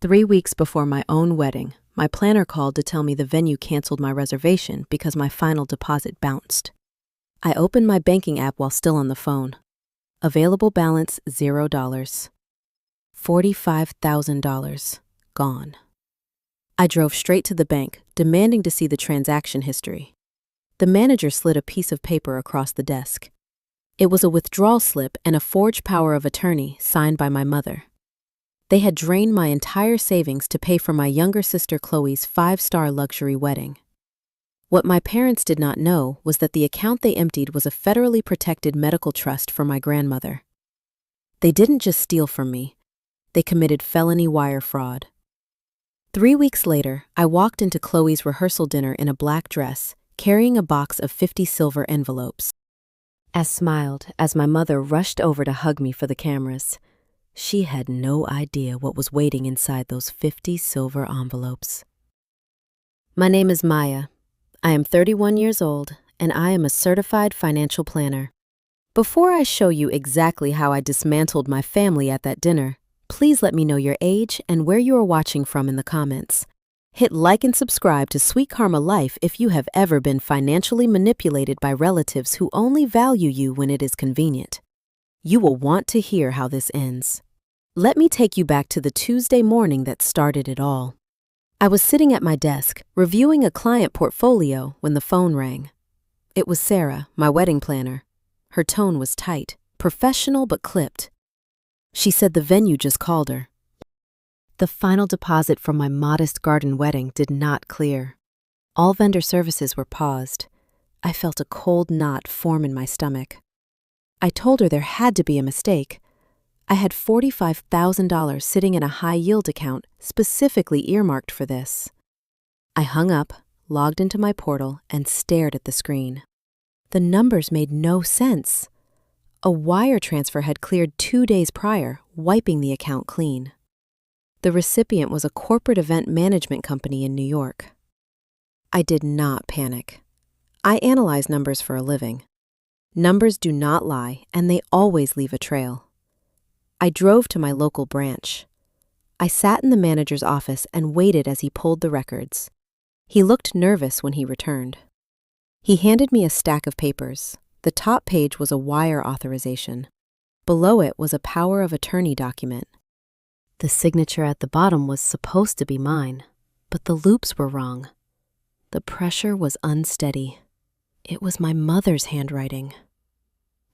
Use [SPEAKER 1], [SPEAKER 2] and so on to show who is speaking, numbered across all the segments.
[SPEAKER 1] 3 weeks before my own wedding, my planner called to tell me the venue canceled my reservation because my final deposit bounced. I opened my banking app while still on the phone. Available balance $0. $45,000 gone. I drove straight to the bank, demanding to see the transaction history. The manager slid a piece of paper across the desk. It was a withdrawal slip and a forged power of attorney signed by my mother. They had drained my entire savings to pay for my younger sister Chloe's 5-star luxury wedding. What my parents did not know was that the account they emptied was a federally protected medical trust for my grandmother. They didn't just steal from me. They committed felony wire fraud. 3 weeks later, I walked into Chloe's rehearsal dinner in a black dress, carrying a box of 50 silver envelopes. I smiled as my mother rushed over to hug me for the cameras. She had no idea what was waiting inside those 50 silver envelopes. My name is Maya. I am 31 years old, and I am a certified financial planner. Before I show you exactly how I dismantled my family at that dinner, please let me know your age and where you are watching from in the comments. Hit like and subscribe to Sweet Karma Life if you have ever been financially manipulated by relatives who only value you when it is convenient. You will want to hear how this ends. Let me take you back to the Tuesday morning that started it all. I was sitting at my desk, reviewing a client portfolio when the phone rang. It was Sarah, my wedding planner. Her tone was tight, professional but clipped. She said the venue just called her. The final deposit from my modest garden wedding did not clear. All vendor services were paused. I felt a cold knot form in my stomach. I told her there had to be a mistake. I had $45,000 sitting in a high-yield account specifically earmarked for this. I hung up, logged into my portal, and stared at the screen. The numbers made no sense. A wire transfer had cleared 2 days prior, wiping the account clean. The recipient was a corporate event management company in New York. I did not panic. I analyze numbers for a living. Numbers do not lie, and they always leave a trail. I drove to my local branch. I sat in the manager's office and waited as he pulled the records. He looked nervous when he returned. He handed me a stack of papers. The top page was a wire authorization. Below it was a power of attorney document. The signature at the bottom was supposed to be mine, but the loops were wrong. The pressure was unsteady. It was my mother's handwriting.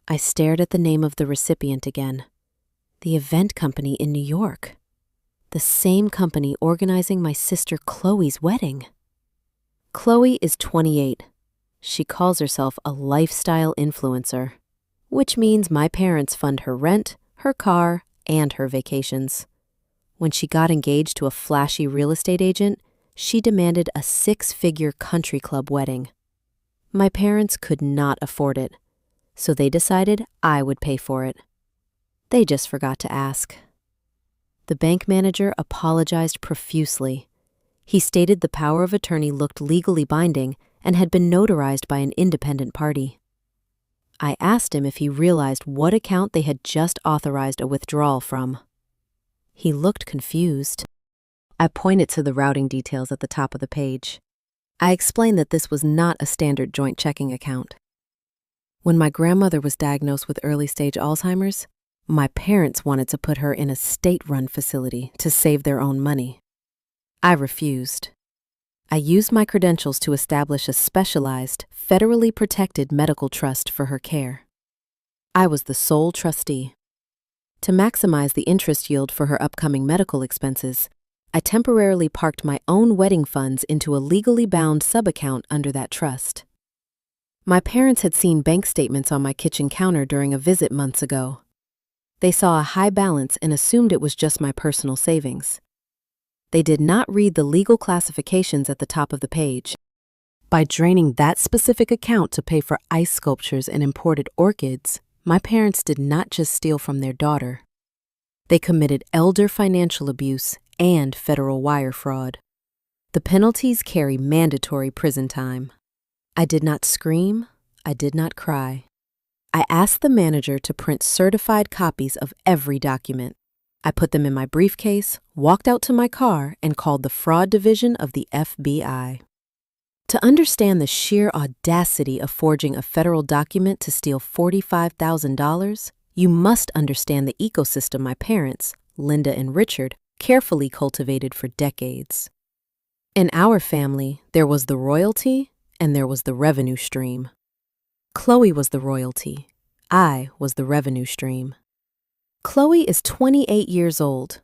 [SPEAKER 1] I stared at the name of the recipient again. The event company in New York. The same company organizing my sister Chloe's wedding. Chloe is 28. She calls herself a lifestyle influencer, which means my parents fund her rent, her car, and her vacations. When she got engaged to a flashy real estate agent, she demanded a 6-figure country club wedding. My parents could not afford it, so they decided I would pay for it. They just forgot to ask. The bank manager apologized profusely. He stated the power of attorney looked legally binding and had been notarized by an independent party. I asked him if he realized what account they had just authorized a withdrawal from. He looked confused. I pointed to the routing details at the top of the page. I explained that this was not a standard joint checking account. When my grandmother was diagnosed with early-stage Alzheimer's, my parents wanted to put her in a state-run facility to save their own money. I refused. I used my credentials to establish a specialized, federally protected medical trust for her care. I was the sole trustee. To maximize the interest yield for her upcoming medical expenses, I temporarily parked my own wedding funds into a legally bound sub-account under that trust. My parents had seen bank statements on my kitchen counter during a visit months ago. They saw a high balance and assumed it was just my personal savings. They did not read the legal classifications at the top of the page. By draining that specific account to pay for ice sculptures and imported orchids, my parents did not just steal from their daughter. They committed elder financial abuse and federal wire fraud. The penalties carry mandatory prison time. I did not scream. I did not cry. I asked the manager to print certified copies of every document. I put them in my briefcase, walked out to my car, and called the fraud division of the FBI. To understand the sheer audacity of forging a federal document to steal $45,000, you must understand the ecosystem my parents, Linda and Richard, carefully cultivated for decades. In our family, there was the royalty and there was the revenue stream. Chloe was the royalty. I was the revenue stream. Chloe is 28 years old.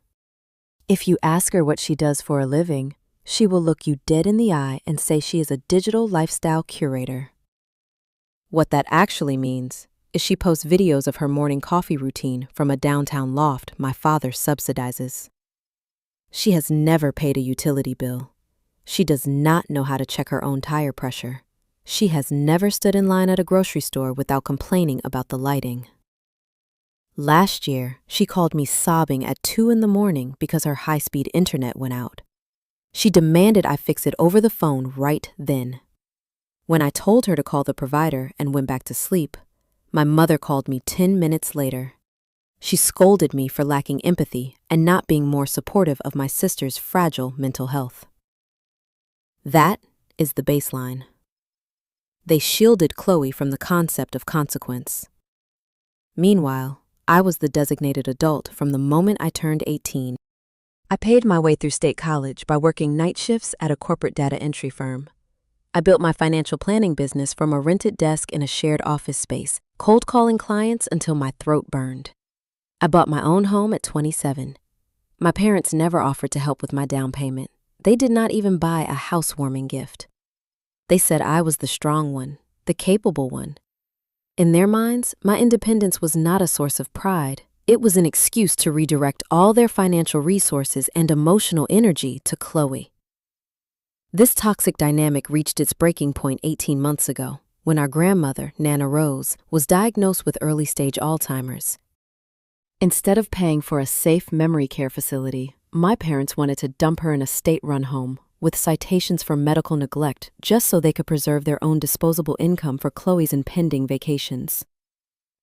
[SPEAKER 1] If you ask her what she does for a living, she will look you dead in the eye and say she is a digital lifestyle curator. What that actually means is she posts videos of her morning coffee routine from a downtown loft my father subsidizes. She has never paid a utility bill. She does not know how to check her own tire pressure. She has never stood in line at a grocery store without complaining about the lighting. Last year, she called me sobbing at 2 a.m. because her high-speed internet went out. She demanded I fix it over the phone right then. When I told her to call the provider and went back to sleep, my mother called me 10 minutes later. She scolded me for lacking empathy and not being more supportive of my sister's fragile mental health. That is the baseline. They shielded Chloe from the concept of consequence. Meanwhile, I was the designated adult from the moment I turned 18. I paid my way through state college by working night shifts at a corporate data entry firm. I built my financial planning business from a rented desk in a shared office space, cold calling clients until my throat burned. I bought my own home at 27. My parents never offered to help with my down payment. They did not even buy a housewarming gift. They said I was the strong one, the capable one. In their minds, my independence was not a source of pride. It was an excuse to redirect all their financial resources and emotional energy to Chloe. This toxic dynamic reached its breaking point 18 months ago, when our grandmother, Nana Rose, was diagnosed with early-stage Alzheimer's. Instead of paying for a safe memory care facility, my parents wanted to dump her in a state-run home, with citations for medical neglect just so they could preserve their own disposable income for Chloe's impending vacations.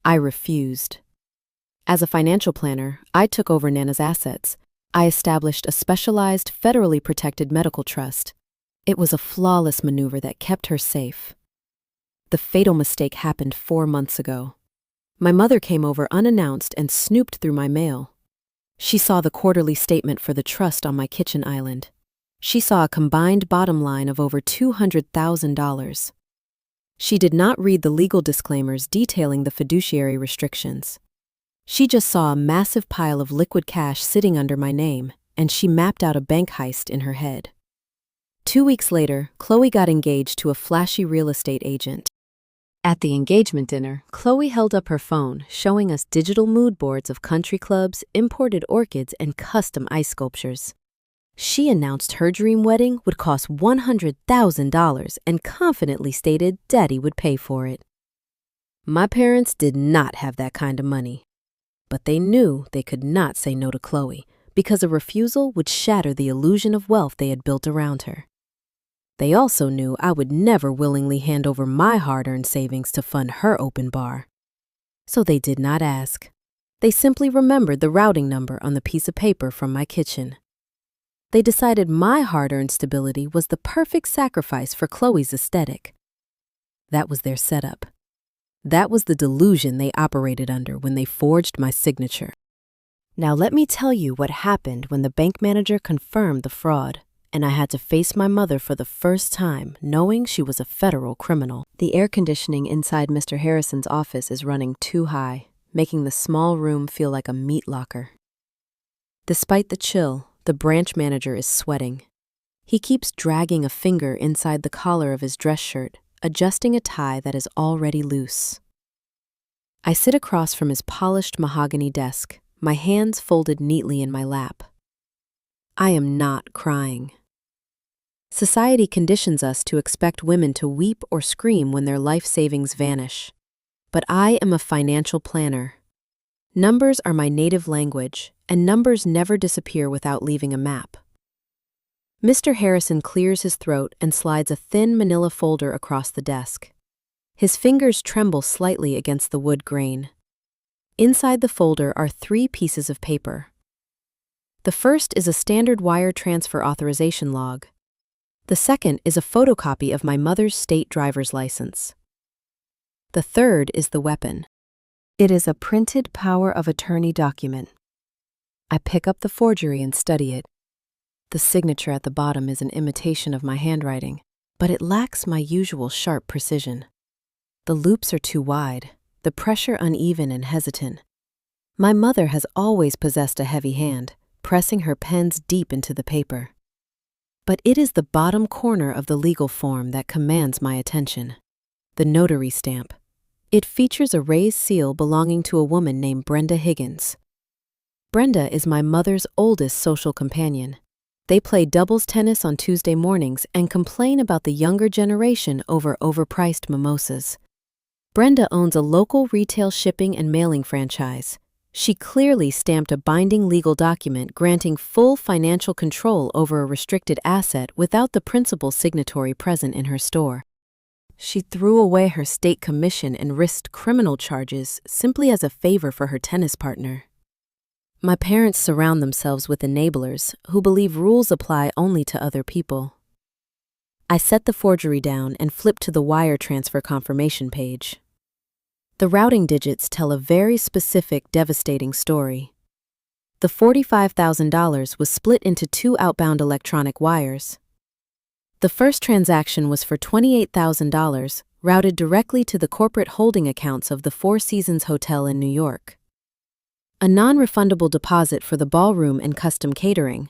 [SPEAKER 1] I refused. As a financial planner, I took over Nana's assets. I established a specialized, federally protected medical trust. It was a flawless maneuver that kept her safe. The fatal mistake happened 4 months ago. My mother came over unannounced and snooped through my mail. She saw the quarterly statement for the trust on my kitchen island. She saw a combined bottom line of over $200,000. She did not read the legal disclaimers detailing the fiduciary restrictions. She just saw a massive pile of liquid cash sitting under my name, and she mapped out a bank heist in her head. 2 weeks later, Chloe got engaged to a flashy real estate agent. At the engagement dinner, Chloe held up her phone, showing us digital mood boards of country clubs, imported orchids, and custom ice sculptures. She announced her dream wedding would cost $100,000 and confidently stated Daddy would pay for it. My parents did not have that kind of money, but they knew they could not say no to Chloe because a refusal would shatter the illusion of wealth they had built around her. They also knew I would never willingly hand over my hard-earned savings to fund her open bar. So they did not ask. They simply remembered the routing number on the piece of paper from my kitchen. They decided my hard-earned stability was the perfect sacrifice for Chloe's aesthetic. That was their setup. That was the delusion they operated under when they forged my signature. Now let me tell you what happened when the bank manager confirmed the fraud, and I had to face my mother for the first time, knowing she was a federal criminal. The air conditioning inside Mr. Harrison's office is running too high, making the small room feel like a meat locker. Despite the chill, the branch manager is sweating. He keeps dragging a finger inside the collar of his dress shirt, adjusting a tie that is already loose. I sit across from his polished mahogany desk, my hands folded neatly in my lap. I am not crying. Society conditions us to expect women to weep or scream when their life savings vanish. But I am a financial planner. Numbers are my native language, and numbers never disappear without leaving a map. Mr. Harrison clears his throat and slides a thin manila folder across the desk. His fingers tremble slightly against the wood grain. Inside the folder are 3 pieces of paper. The first is a standard wire transfer authorization log. The second is a photocopy of my mother's state driver's license. The third is the weapon. It is a printed power of attorney document. I pick up the forgery and study it. The signature at the bottom is an imitation of my handwriting, but it lacks my usual sharp precision. The loops are too wide, the pressure uneven and hesitant. My mother has always possessed a heavy hand, pressing her pens deep into the paper. But it is the bottom corner of the legal form that commands my attention. The notary stamp. It features a raised seal belonging to a woman named Brenda Higgins. Brenda is my mother's oldest social companion. They play doubles tennis on Tuesday mornings and complain about the younger generation over overpriced mimosas. Brenda owns a local retail shipping and mailing franchise. She clearly stamped a binding legal document granting full financial control over a restricted asset without the principal signatory present in her store. She threw away her state commission and risked criminal charges simply as a favor for her tennis partner. My parents surround themselves with enablers who believe rules apply only to other people. I set the forgery down and flip to the wire transfer confirmation page. The routing digits tell a very specific, devastating story. The $45,000 was split into 2 outbound electronic wires. The first transaction was for $28,000, routed directly to the corporate holding accounts of the Four Seasons Hotel in New York. A non-refundable deposit for the ballroom and custom catering.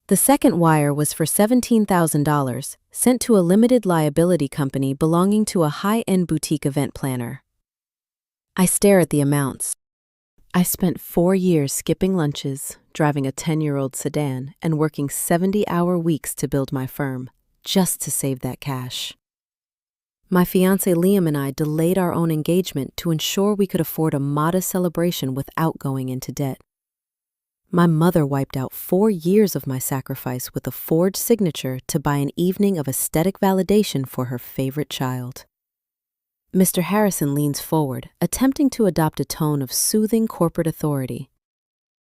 [SPEAKER 1] The second wire was for $17,000, sent to a limited liability company belonging to a high-end boutique event planner. I stare at the amounts. I spent 4 years skipping lunches, driving a 10-year-old sedan, and working 70-hour weeks to build my firm, just to save that cash. My fiancé Liam and I delayed our own engagement to ensure we could afford a modest celebration without going into debt. My mother wiped out 4 years of my sacrifice with a forged signature to buy an evening of aesthetic validation for her favorite child. Mr. Harrison leans forward, attempting to adopt a tone of soothing corporate authority.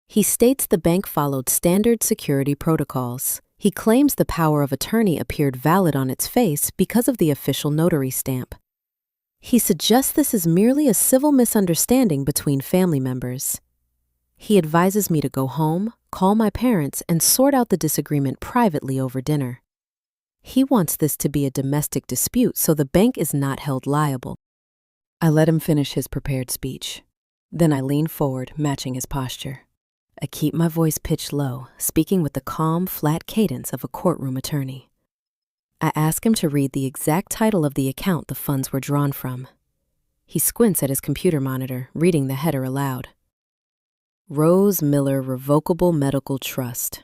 [SPEAKER 1] He states the bank followed standard security protocols. He claims the power of attorney appeared valid on its face because of the official notary stamp. He suggests this is merely a civil misunderstanding between family members. He advises me to go home, call my parents, and sort out the disagreement privately over dinner. He wants this to be a domestic dispute so the bank is not held liable. I let him finish his prepared speech. Then I lean forward, matching his posture. I keep my voice pitched low, speaking with the calm, flat cadence of a courtroom attorney. I ask him to read the exact title of the account the funds were drawn from. He squints at his computer monitor, reading the header aloud. Rose Miller Revocable Medical Trust.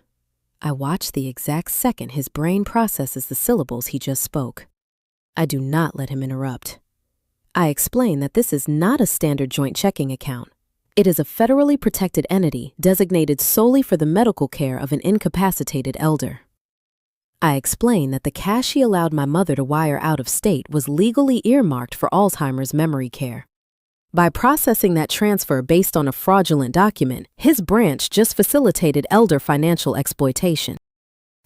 [SPEAKER 1] I watch the exact second his brain processes the syllables he just spoke. I do not let him interrupt. I explain that this is not a standard joint checking account. It is a federally protected entity designated solely for the medical care of an incapacitated elder. I explain that the cash he allowed my mother to wire out of state was legally earmarked for Alzheimer's memory care. By processing that transfer based on a fraudulent document, his branch just facilitated elder financial exploitation.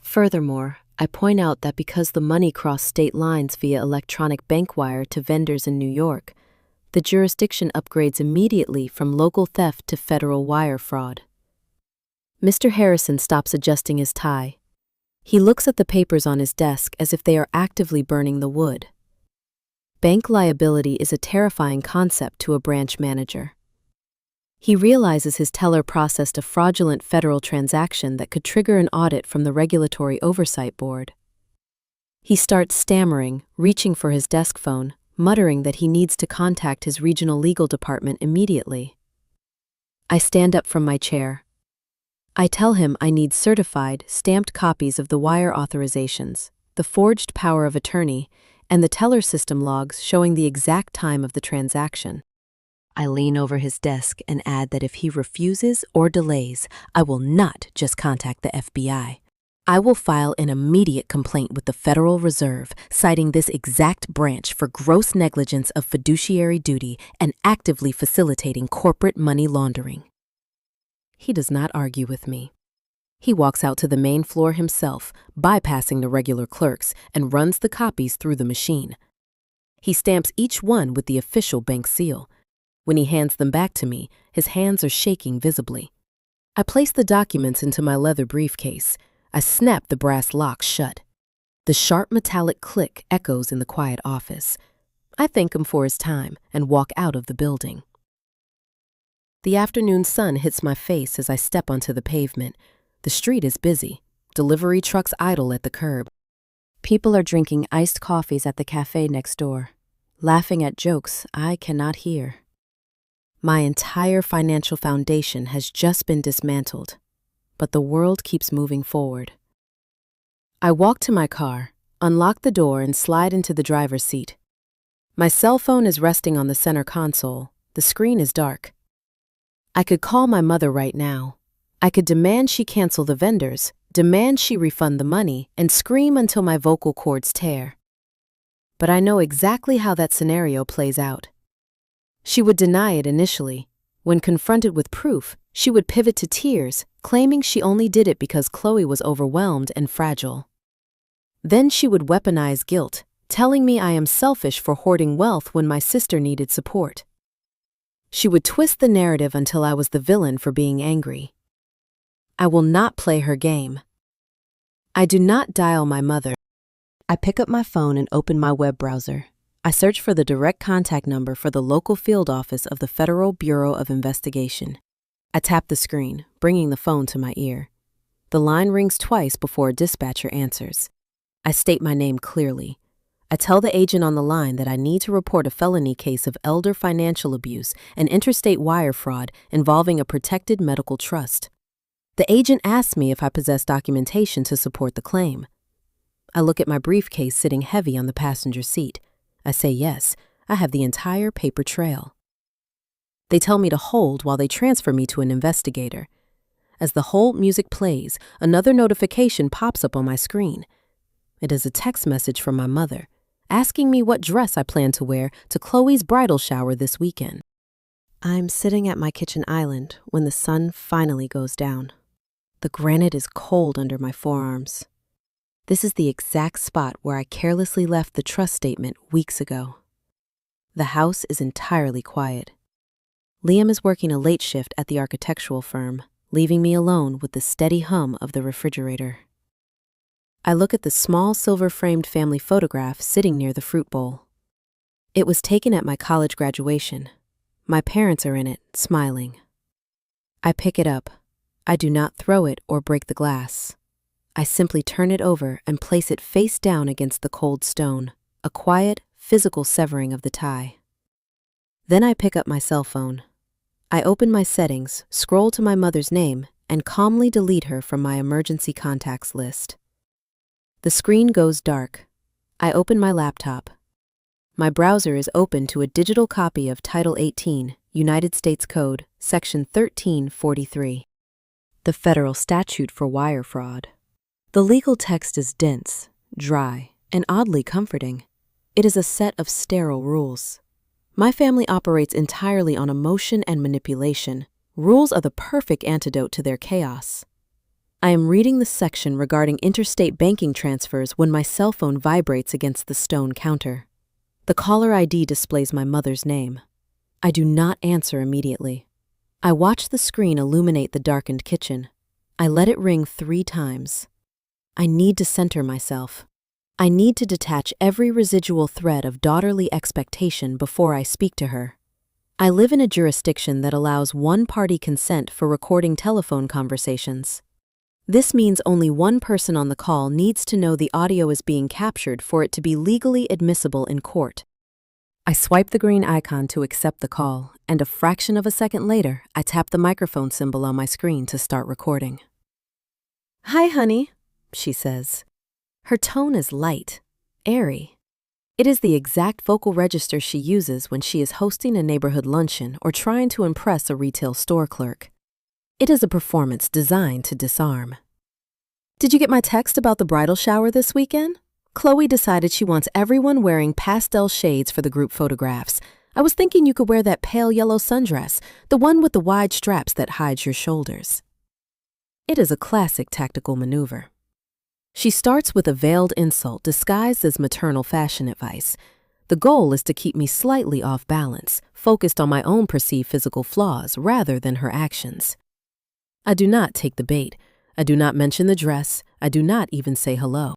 [SPEAKER 1] Furthermore, I point out that because the money crossed state lines via electronic bank wire to vendors in New York, the jurisdiction upgrades immediately from local theft to federal wire fraud. Mr. Harrison stops adjusting his tie. He looks at the papers on his desk as if they are actively burning the wood. Bank liability is a terrifying concept to a branch manager. He realizes his teller processed a fraudulent federal transaction that could trigger an audit from the Regulatory Oversight Board. He starts stammering, reaching for his desk phone, muttering that he needs to contact his regional legal department immediately. I stand up from my chair. I tell him I need certified, stamped copies of the wire authorizations, the forged power of attorney, and the teller system logs showing the exact time of the transaction. I lean over his desk and add that if he refuses or delays, I will not just contact the FBI. I will file an immediate complaint with the Federal Reserve, citing this exact branch for gross negligence of fiduciary duty and actively facilitating corporate money laundering. He does not argue with me. He walks out to the main floor himself, bypassing the regular clerks, and runs the copies through the machine. He stamps each one with the official bank seal. When he hands them back to me, his hands are shaking visibly. I place the documents into my leather briefcase. I snap the brass lock shut. The sharp metallic click echoes in the quiet office. I thank him for his time and walk out of the building. The afternoon sun hits my face as I step onto the pavement. The street is busy. Delivery trucks idle at the curb. People are drinking iced coffees at the cafe next door, laughing at jokes I cannot hear. My entire financial foundation has just been dismantled, but the world keeps moving forward. I walk to my car, unlock the door, and slide into the driver's seat. My cell phone is resting on the center console. The screen is dark. I could call my mother right now. I could demand she cancel the vendors, demand she refund the money, and scream until my vocal cords tear. But I know exactly how that scenario plays out. She would deny it initially. When confronted with proof, she would pivot to tears, claiming she only did it because Chloe was overwhelmed and fragile. Then she would weaponize guilt, telling me I am selfish for hoarding wealth when my sister needed support. She would twist the narrative until I was the villain for being angry. I will not play her game. I do not dial my mother. I pick up my phone and open my web browser. I search for the direct contact number for the local field office of the Federal Bureau of Investigation. I tap the screen, bringing the phone to my ear. The line rings twice before a dispatcher answers. I state my name clearly. I tell the agent on the line that I need to report a felony case of elder financial abuse and interstate wire fraud involving a protected medical trust. The agent asks me if I possess documentation to support the claim. I look at my briefcase sitting heavy on the passenger seat. I say yes, I have the entire paper trail. They tell me to hold while they transfer me to an investigator. As the hold music plays, another notification pops up on my screen. It is a text message from my mother, asking me what dress I plan to wear to Chloe's bridal shower this weekend. I'm sitting at my kitchen island when the sun finally goes down. The granite is cold under my forearms. This is the exact spot where I carelessly left the trust statement weeks ago. The house is entirely quiet. Liam is working a late shift at the architectural firm, leaving me alone with the steady hum of the refrigerator. I look at the small silver-framed family photograph sitting near the fruit bowl. It was taken at my college graduation. My parents are in it, smiling. I pick it up. I do not throw it or break the glass. I simply turn it over and place it face down against the cold stone, a quiet, physical severing of the tie. Then I pick up my cell phone. I open my settings, scroll to my mother's name, and calmly delete her from my emergency contacts list. The screen goes dark. I open my laptop. My browser is open to a digital copy of Title 18, United States Code, Section 1343, the federal statute for wire fraud. The legal text is dense, dry, and oddly comforting. It is a set of sterile rules. My family operates entirely on emotion and manipulation. Rules are the perfect antidote to their chaos. I am reading the section regarding interstate banking transfers when my cell phone vibrates against the stone counter. The caller ID displays my mother's name. I do not answer immediately. I watch the screen illuminate the darkened kitchen. I let it ring 3 times. I need to center myself. I need to detach every residual thread of daughterly expectation before I speak to her. I live in a jurisdiction that allows one-party consent for recording telephone conversations. This means only one person on the call needs to know the audio is being captured for it to be legally admissible in court. I swipe the green icon to accept the call, and a fraction of a second later, I tap the microphone symbol on my screen to start recording. "Hi, honey," she says. Her tone is light, airy. It is the exact vocal register she uses when she is hosting a neighborhood luncheon or trying to impress a retail store clerk. It is a performance designed to disarm. "Did you get my text about the bridal shower this weekend? Chloe decided she wants everyone wearing pastel shades for the group photographs. I was thinking you could wear that pale yellow sundress, the one with the wide straps that hides your shoulders." It is a classic tactical maneuver. She starts with a veiled insult disguised as maternal fashion advice. The goal is to keep me slightly off balance, focused on my own perceived physical flaws rather than her actions. I do not take the bait. I do not mention the dress. I do not even say hello.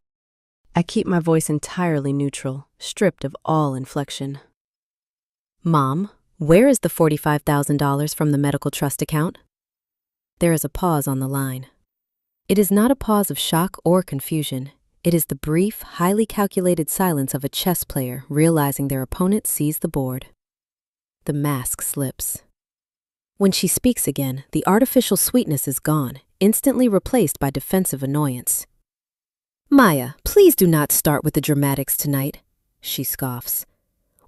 [SPEAKER 1] I keep my voice entirely neutral, stripped of all inflection. Mom, where is the $45,000 from the medical trust account? There is a pause on the line. It is not a pause of shock or confusion. It is the brief, highly calculated silence of a chess player realizing their opponent sees the board. The mask slips. When she speaks again, the artificial sweetness is gone, instantly replaced by defensive annoyance. Maya, please do not start with the dramatics tonight, she scoffs.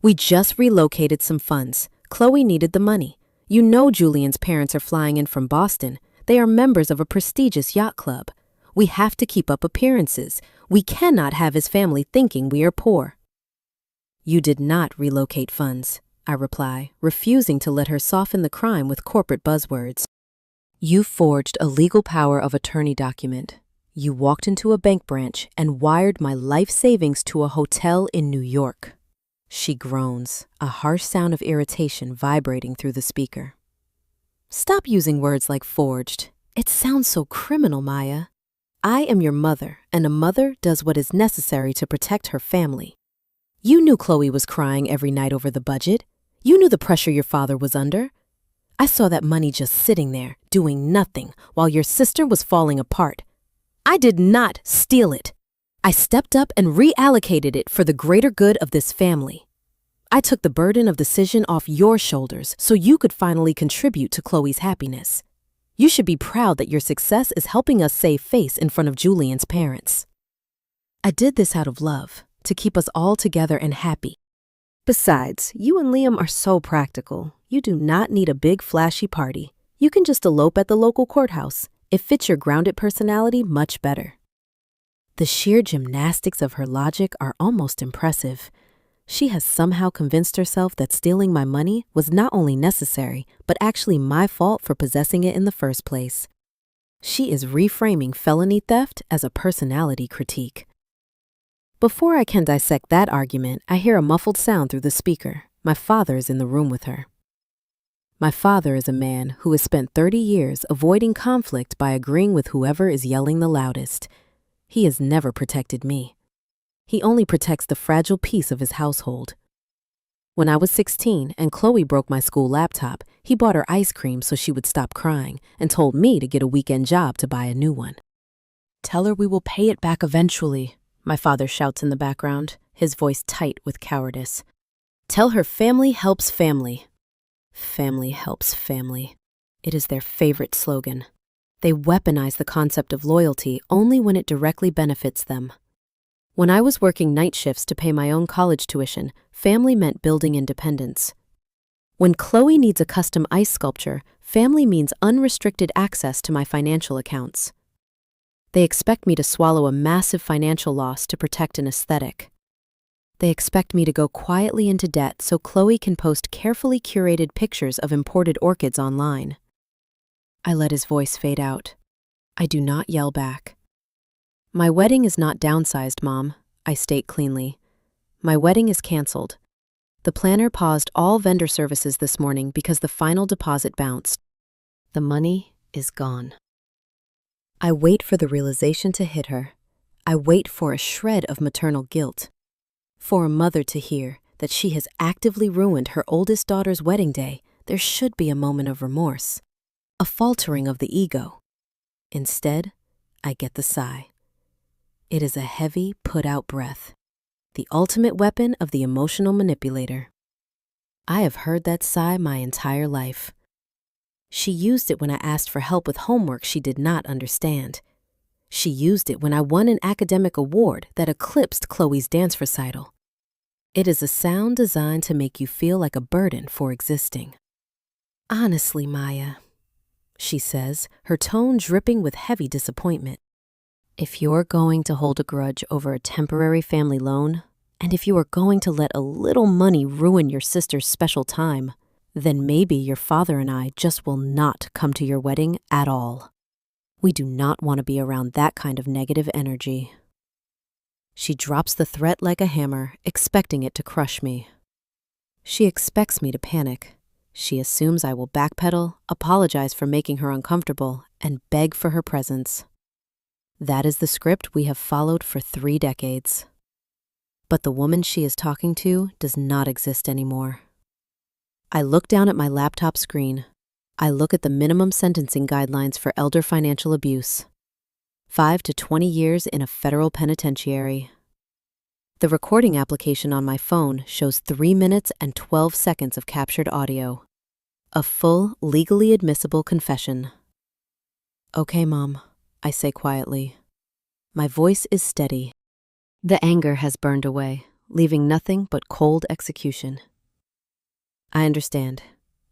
[SPEAKER 1] We just relocated some funds. Chloe needed the money. You know Julian's parents are flying in from Boston. They are members of a prestigious yacht club. We have to keep up appearances. We cannot have his family thinking we are poor. You did not relocate funds, I reply, refusing to let her soften the crime with corporate buzzwords. You forged a legal power of attorney document. You walked into a bank branch and wired my life savings to a hotel in New York. She groans, a harsh sound of irritation vibrating through the speaker. Stop using words like forged. It sounds so criminal, Maya. I am your mother, and a mother does what is necessary to protect her family. You knew Chloe was crying every night over the budget. You knew the pressure your father was under. I saw that money just sitting there, doing nothing, while your sister was falling apart. I did not steal it. I stepped up and reallocated it for the greater good of this family. I took the burden of decision off your shoulders so you could finally contribute to Chloe's happiness. You should be proud that your success is helping us save face in front of Julian's parents. I did this out of love, to keep us all together and happy. Besides, you and Liam are so practical. You do not need a big flashy party. You can just elope at the local courthouse. It fits your grounded personality much better. The sheer gymnastics of her logic are almost impressive. She has somehow convinced herself that stealing my money was not only necessary, but actually my fault for possessing it in the first place. She is reframing felony theft as a personality critique. Before I can dissect that argument, I hear a muffled sound through the speaker. My father is in the room with her. My father is a man who has spent 30 years avoiding conflict by agreeing with whoever is yelling the loudest. He has never protected me. He only protects the fragile piece of his household. When I was 16 and Chloe broke my school laptop, he bought her ice cream so she would stop crying and told me to get a weekend job to buy a new one. Tell her we will pay it back eventually, my father shouts in the background, his voice tight with cowardice. Tell her family helps family. Family helps family. It is their favorite slogan. They weaponize the concept of loyalty only when it directly benefits them. When I was working night shifts to pay my own college tuition, family meant building independence. When Chloe needs a custom ice sculpture, family means unrestricted access to my financial accounts. They expect me to swallow a massive financial loss to protect an aesthetic. They expect me to go quietly into debt so Chloe can post carefully curated pictures of imported orchids online. I let his voice fade out. I do not yell back. My wedding is not downsized, Mom, I state cleanly. My wedding is canceled. The planner paused all vendor services this morning because the final deposit bounced. The money is gone. I wait for the realization to hit her. I wait for a shred of maternal guilt. For a mother to hear that she has actively ruined her oldest daughter's wedding day, there should be a moment of remorse, a faltering of the ego. Instead, I get the sigh. It is a heavy, put-out breath, the ultimate weapon of the emotional manipulator. I have heard that sigh my entire life. She used it when I asked for help with homework she did not understand. She used it when I won an academic award that eclipsed Chloe's dance recital. It is a sound designed to make you feel like a burden for existing. Honestly, Maya, she says, her tone dripping with heavy disappointment. If you're going to hold a grudge over a temporary family loan, and if you are going to let a little money ruin your sister's special time, then maybe your father and I just will not come to your wedding at all. We do not want to be around that kind of negative energy. She drops the threat like a hammer, expecting it to crush me. She expects me to panic. She assumes I will backpedal, apologize for making her uncomfortable, and beg for her presence. That is the script we have followed for 3 decades. But the woman she is talking to does not exist anymore. I look down at my laptop screen. I look at the minimum sentencing guidelines for elder financial abuse. 5 to 20 years in a federal penitentiary. The recording application on my phone shows 3 minutes and 12 seconds of captured audio. A full, legally admissible confession. "Okay, Mom," I say quietly. My voice is steady. The anger has burned away, leaving nothing but cold execution. "I understand.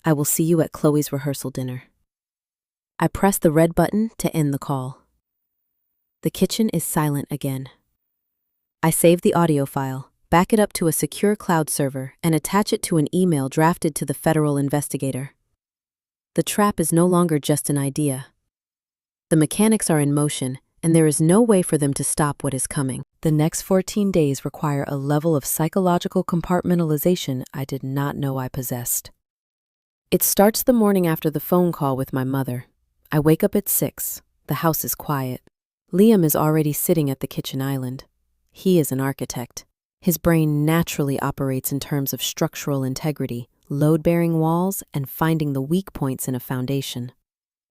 [SPEAKER 1] I will see you at Chloe's rehearsal dinner." I press the red button to end the call. The kitchen is silent again. I save the audio file, back it up to a secure cloud server, and attach it to an email drafted to the federal investigator. The trap is no longer just an idea. The mechanics are in motion, and there is no way for them to stop what is coming. The next 14 days require a level of psychological compartmentalization I did not know I possessed. It starts the morning after the phone call with my mother. I wake up at 6. The house is quiet. Liam is already sitting at the kitchen island. He is an architect. His brain naturally operates in terms of structural integrity, load-bearing walls, and finding the weak points in a foundation.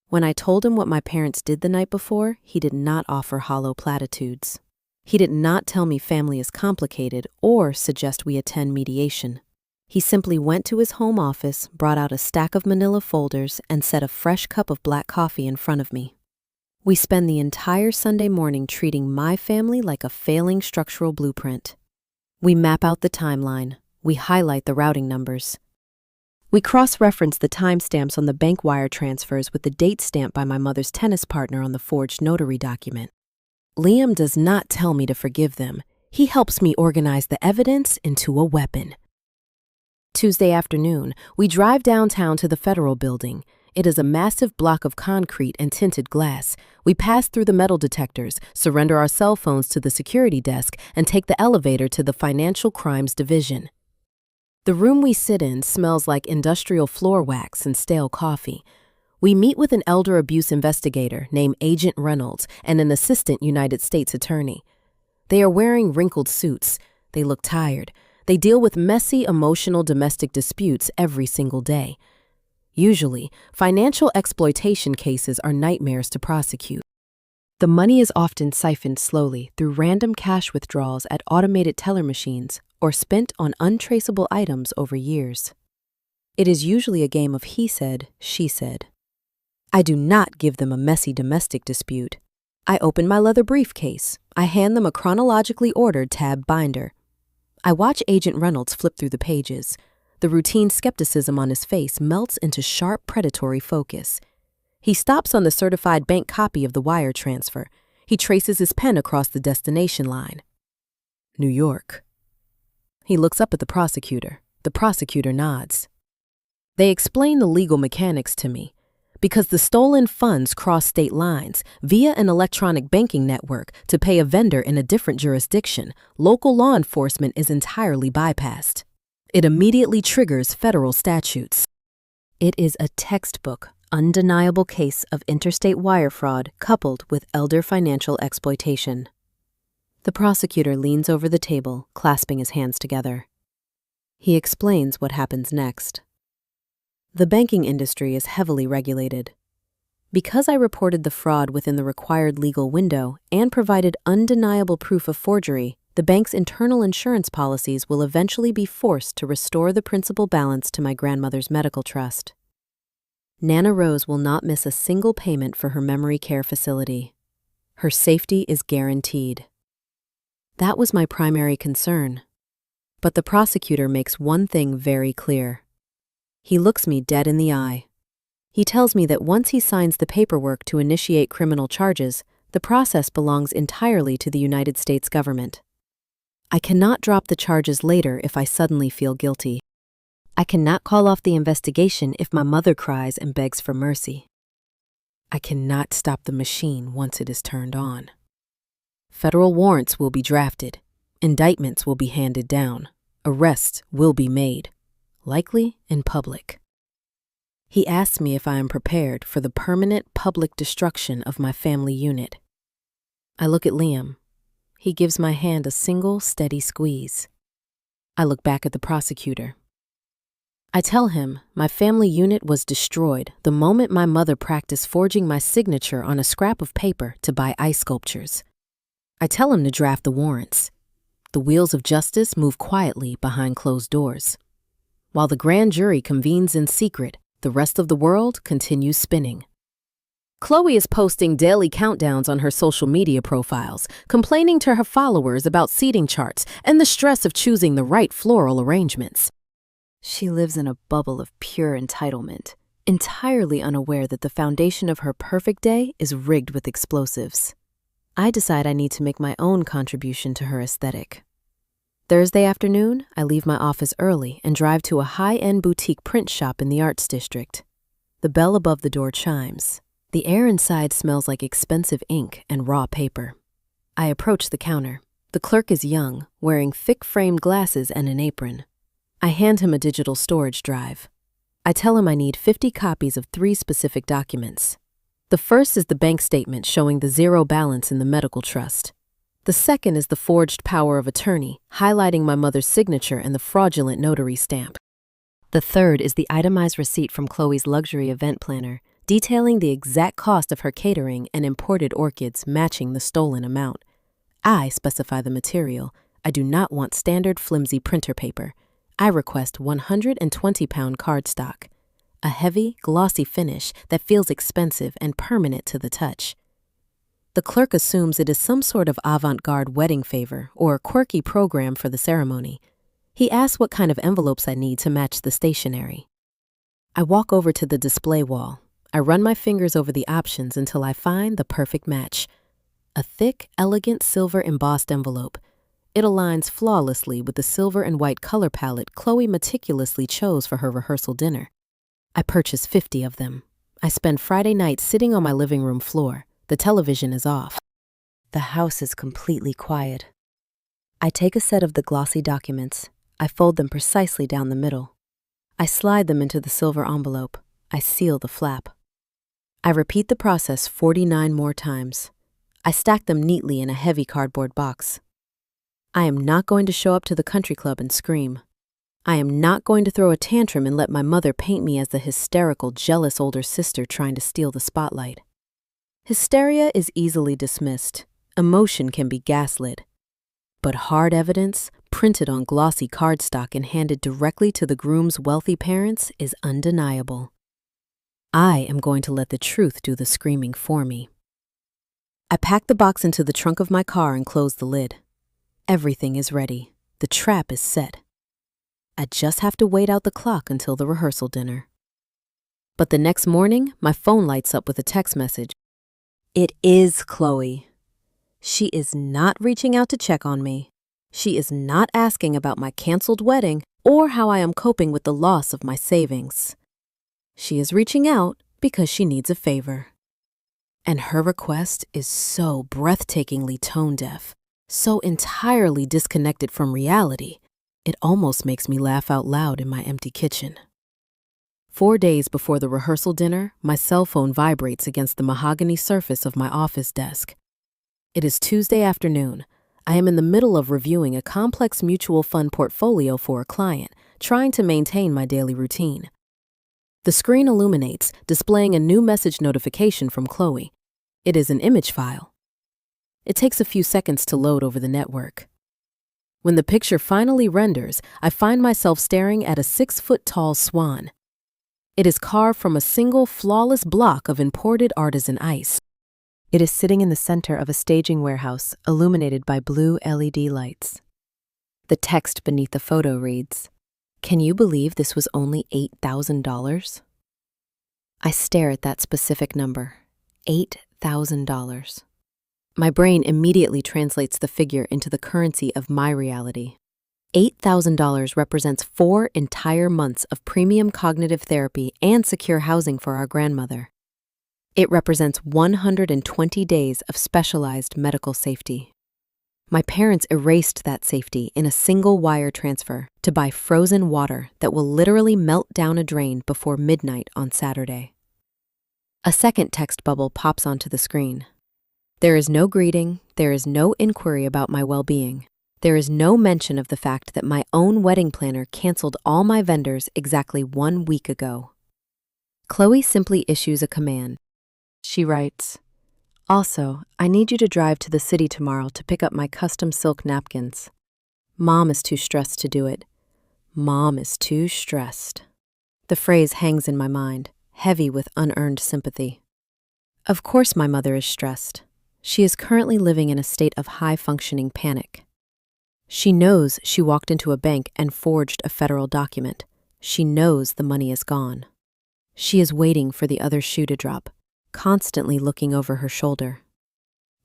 [SPEAKER 1] When I told him what my parents did the night before, he did not offer hollow platitudes. He did not tell me family is complicated or suggest we attend mediation. He simply went to his home office, brought out a stack of manila folders, and set a fresh cup of black coffee in front of me. We spend the entire Sunday morning treating my family like a failing structural blueprint. We map out the timeline. We highlight the routing numbers. We cross-reference the timestamps on the bank wire transfers with the date stamped by my mother's tennis partner on the forged notary document. Liam does not tell me to forgive them. He helps me organize the evidence into a weapon. Tuesday afternoon, we drive downtown to the Federal Building. It is a massive block of concrete and tinted glass. We pass through the metal detectors, surrender our cell phones to the security desk, and take the elevator to the Financial Crimes Division. The room we sit in smells like industrial floor wax and stale coffee. We meet with an elder abuse investigator named Agent Reynolds and an assistant United States attorney. They are wearing wrinkled suits. They look tired. They deal with messy, emotional domestic disputes every single day. Usually, financial exploitation cases are nightmares to prosecute. The money is often siphoned slowly through random cash withdrawals at automated teller machines or spent on untraceable items over years. It is usually a game of he said, she said. I do not give them a messy domestic dispute. I open my leather briefcase. I hand them a chronologically ordered tab binder. I watch Agent Reynolds flip through the pages. The routine skepticism on his face melts into sharp predatory focus. He stops on the certified bank copy of the wire transfer. He traces his pen across the destination line. New York. He looks up at the prosecutor. The prosecutor nods. They explain the legal mechanics to me. Because the stolen funds cross state lines via an electronic banking network to pay a vendor in a different jurisdiction, local law enforcement is entirely bypassed. It immediately triggers federal statutes. It is a textbook, undeniable case of interstate wire fraud coupled with elder financial exploitation. The prosecutor leans over the table, clasping his hands together. He explains what happens next. The banking industry is heavily regulated. Because I reported the fraud within the required legal window and provided undeniable proof of forgery, the bank's internal insurance policies will eventually be forced to restore the principal balance to my grandmother's medical trust. Nana Rose will not miss a single payment for her memory care facility. Her safety is guaranteed. That was my primary concern. But the prosecutor makes one thing very clear. He looks me dead in the eye. He tells me that once he signs the paperwork to initiate criminal charges, the process belongs entirely to the United States government. I cannot drop the charges later if I suddenly feel guilty. I cannot call off the investigation if my mother cries and begs for mercy. I cannot stop the machine once it is turned on. Federal warrants will be drafted. Indictments will be handed down. Arrests will be made, likely in public. He asks me if I am prepared for the permanent public destruction of my family unit. I look at Liam. He gives my hand a single, steady squeeze. I look back at the prosecutor. I tell him my family unit was destroyed the moment my mother practiced forging my signature on a scrap of paper to buy ice sculptures. I tell him to draft the warrants. The wheels of justice move quietly behind closed doors. While the grand jury convenes in secret, the rest of the world continues spinning. Chloe is posting daily countdowns on her social media profiles, complaining to her followers about seating charts and the stress of choosing the right floral arrangements. She lives in a bubble of pure entitlement, entirely unaware that the foundation of her perfect day is rigged with explosives. I decide I need to make my own contribution to her aesthetic. Thursday afternoon, I leave my office early and drive to a high-end boutique print shop in the Arts District. The bell above the door chimes. The air inside smells like expensive ink and raw paper. I approach the counter. The clerk is young, wearing thick-framed glasses and an apron. I hand him a digital storage drive. I tell him I need 50 copies of 3 specific documents. The first is the bank statement showing the zero balance in the medical trust. The second is the forged power of attorney, highlighting my mother's signature and the fraudulent notary stamp. The third is the itemized receipt from Chloe's luxury event planner, detailing the exact cost of her catering and imported orchids matching the stolen amount. I specify the material. I do not want standard flimsy printer paper. I request 120-pound cardstock, a heavy, glossy finish that feels expensive and permanent to the touch. The clerk assumes it is some sort of avant-garde wedding favor or quirky program for the ceremony. He asks what kind of envelopes I need to match the stationery. I walk over to the display wall. I run my fingers over the options until I find the perfect match. A thick, elegant silver embossed envelope. It aligns flawlessly with the silver and white color palette Chloe meticulously chose for her rehearsal dinner. I purchase 50 of them. I spend Friday night sitting on my living room floor. The television is off. The house is completely quiet. I take a set of the glossy documents. I fold them precisely down the middle. I slide them into the silver envelope. I seal the flap. I repeat the process 49 more times. I stack them neatly in a heavy cardboard box. I am not going to show up to the country club and scream. I am not going to throw a tantrum and let my mother paint me as the hysterical, jealous older sister trying to steal the spotlight. Hysteria is easily dismissed. Emotion can be gaslit. But hard evidence, printed on glossy cardstock and handed directly to the groom's wealthy parents, is undeniable. I am going to let the truth do the screaming for me. I pack the box into the trunk of my car and close the lid. Everything is ready. The trap is set. I just have to wait out the clock until the rehearsal dinner. But the next morning, my phone lights up with a text message. It is Chloe. She is not reaching out to check on me. She is not asking about my canceled wedding or how I am coping with the loss of my savings. She is reaching out because she needs a favor. And her request is so breathtakingly tone-deaf, so entirely disconnected from reality, it almost makes me laugh out loud in my empty kitchen. 4 days before the rehearsal dinner, my cell phone vibrates against the mahogany surface of my office desk. It is Tuesday afternoon. I am in the middle of reviewing a complex mutual fund portfolio for a client, trying to maintain my daily routine. The screen illuminates, displaying a new message notification from Chloe. It is an image file. It takes a few seconds to load over the network. When the picture finally renders, I find myself staring at a 6-foot-tall swan. It is carved from a single flawless block of imported artisan ice. It is sitting in the center of a staging warehouse, illuminated by blue LED lights. The text beneath the photo reads, "Can you believe this was only $8,000? I stare at that specific number, $8,000. My brain immediately translates the figure into the currency of my reality. $8,000 represents 4 entire months of premium cognitive therapy and secure housing for our grandmother. It represents 120 days of specialized medical safety. My parents erased that safety in a single wire transfer to buy frozen water that will literally melt down a drain before midnight on Saturday. A second text bubble pops onto the screen. There is no greeting, there is no inquiry about my well-being. There is no mention of the fact that my own wedding planner canceled all my vendors exactly 1 week ago. Chloe simply issues a command. She writes, "Also, I need you to drive to the city tomorrow to pick up my custom silk napkins. Mom is too stressed to do it. Mom is too stressed." The phrase hangs in my mind, heavy with unearned sympathy. Of course my mother is stressed. She is currently living in a state of high-functioning panic. She knows she walked into a bank and forged a federal document. She knows the money is gone. She is waiting for the other shoe to drop, constantly looking over her shoulder.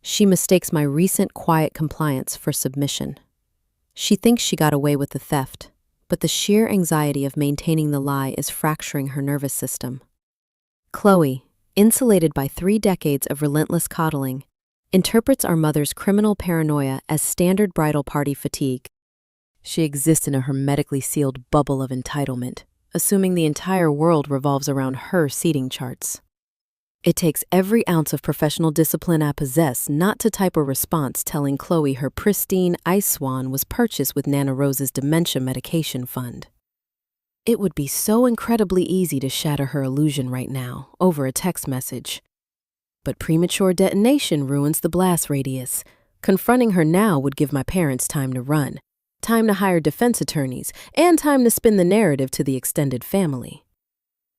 [SPEAKER 1] She mistakes my recent quiet compliance for submission. She thinks she got away with the theft, but the sheer anxiety of maintaining the lie is fracturing her nervous system. Chloe, insulated by 3 decades of relentless coddling, interprets our mother's criminal paranoia as standard bridal party fatigue. She exists in a hermetically sealed bubble of entitlement, assuming the entire world revolves around her seating charts. It takes every ounce of professional discipline I possess not to type a response telling Chloe her pristine ice swan was purchased with Nana Rose's dementia medication fund. It would be so incredibly easy to shatter her illusion right now over a text message. But premature detonation ruins the blast radius. Confronting her now would give my parents time to run, time to hire defense attorneys, and time to spin the narrative to the extended family.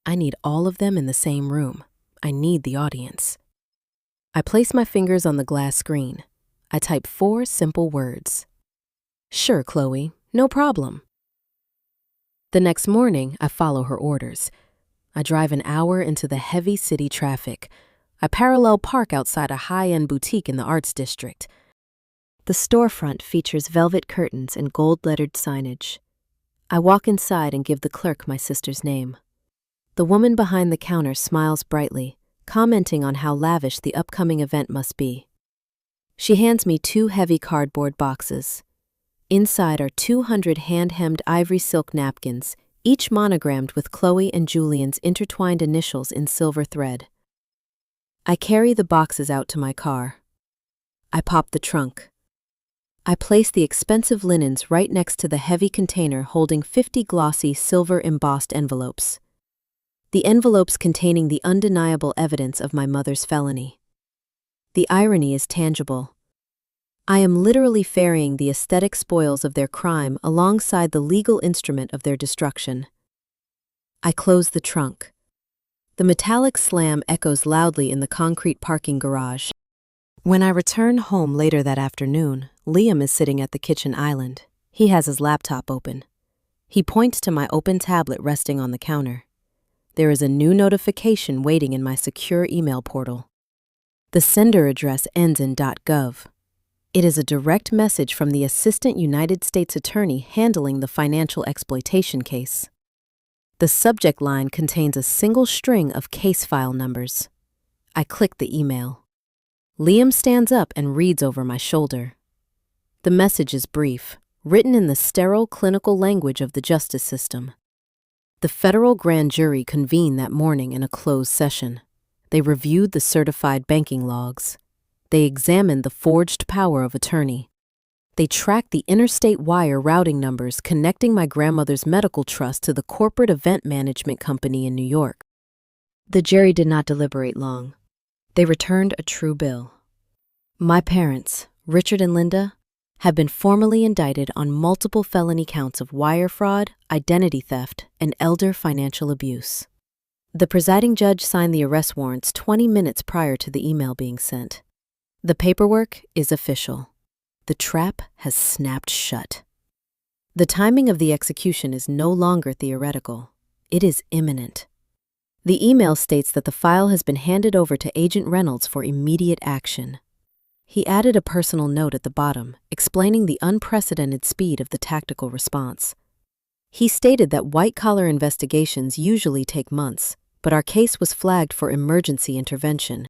[SPEAKER 1] I need all of them in the same room. I need the audience. I place my fingers on the glass screen. I type 4 simple words. "Sure, Chloe, no problem." The next morning, I follow her orders. I drive an hour into the heavy city traffic. I parallel park outside a high-end boutique in the Arts District. The storefront features velvet curtains and gold-lettered signage. I walk inside and give the clerk my sister's name. The woman behind the counter smiles brightly, commenting on how lavish the upcoming event must be. She hands me 2 heavy cardboard boxes. Inside are 200 hand-hemmed ivory silk napkins, each monogrammed with Chloe and Julian's intertwined initials in silver thread. I carry the boxes out to my car. I pop the trunk. I place the expensive linens right next to the heavy container holding 50 glossy silver-embossed envelopes. The envelopes containing the undeniable evidence of my mother's felony. The irony is tangible. I am literally ferrying the aesthetic spoils of their crime alongside the legal instrument of their destruction. I close the trunk. The metallic slam echoes loudly in the concrete parking garage. When I return home later that afternoon, Liam is sitting at the kitchen island. He has his laptop open. He points to my open tablet resting on the counter. There is a new notification waiting in my secure email portal. The sender address ends in .gov. It is a direct message from the Assistant United States Attorney handling the financial exploitation case. The subject line contains a single string of case file numbers. I click the email. Liam stands up and reads over my shoulder. The message is brief, written in the sterile clinical language of the justice system. The federal grand jury convened that morning in a closed session. They reviewed the certified banking logs. They examined the forged power of attorney. They tracked the interstate wire routing numbers connecting my grandmother's medical trust to the corporate event management company in New York. The jury did not deliberate long. They returned a true bill. My parents, Richard and Linda, have been formally indicted on multiple felony counts of wire fraud, identity theft, and elder financial abuse. The presiding judge signed the arrest warrants 20 minutes prior to the email being sent. The paperwork is official. The trap has snapped shut. The timing of the execution is no longer theoretical. It is imminent. The email states that the file has been handed over to Agent Reynolds for immediate action. He added a personal note at the bottom, explaining the unprecedented speed of the tactical response. He stated that white-collar investigations usually take months, but our case was flagged for emergency intervention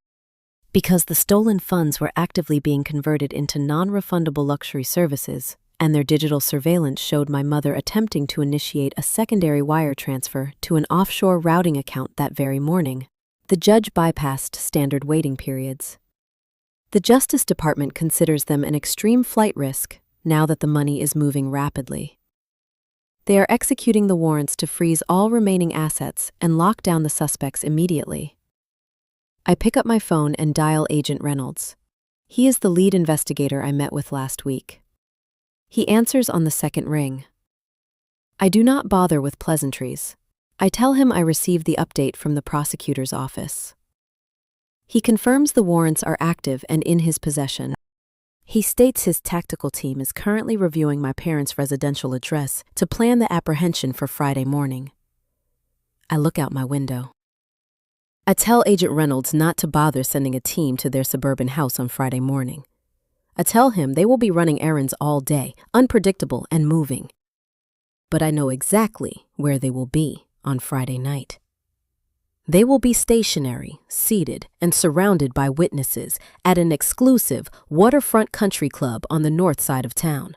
[SPEAKER 1] because the stolen funds were actively being converted into non-refundable luxury services, and their digital surveillance showed my mother attempting to initiate a secondary wire transfer to an offshore routing account that very morning. The judge bypassed standard waiting periods. The Justice Department considers them an extreme flight risk now that the money is moving rapidly. They are executing the warrants to freeze all remaining assets and lock down the suspects immediately. I pick up my phone and dial Agent Reynolds. He is the lead investigator I met with last week. He answers on the second ring. I do not bother with pleasantries. I tell him I received the update from the prosecutor's office. He confirms the warrants are active and in his possession. He states his tactical team is currently reviewing my parents' residential address to plan the apprehension for Friday morning. I look out my window. I tell Agent Reynolds not to bother sending a team to their suburban house on Friday morning. I tell him they will be running errands all day, unpredictable and moving. But I know exactly where they will be on Friday night. They will be stationary, seated, and surrounded by witnesses at an exclusive waterfront country club on the north side of town.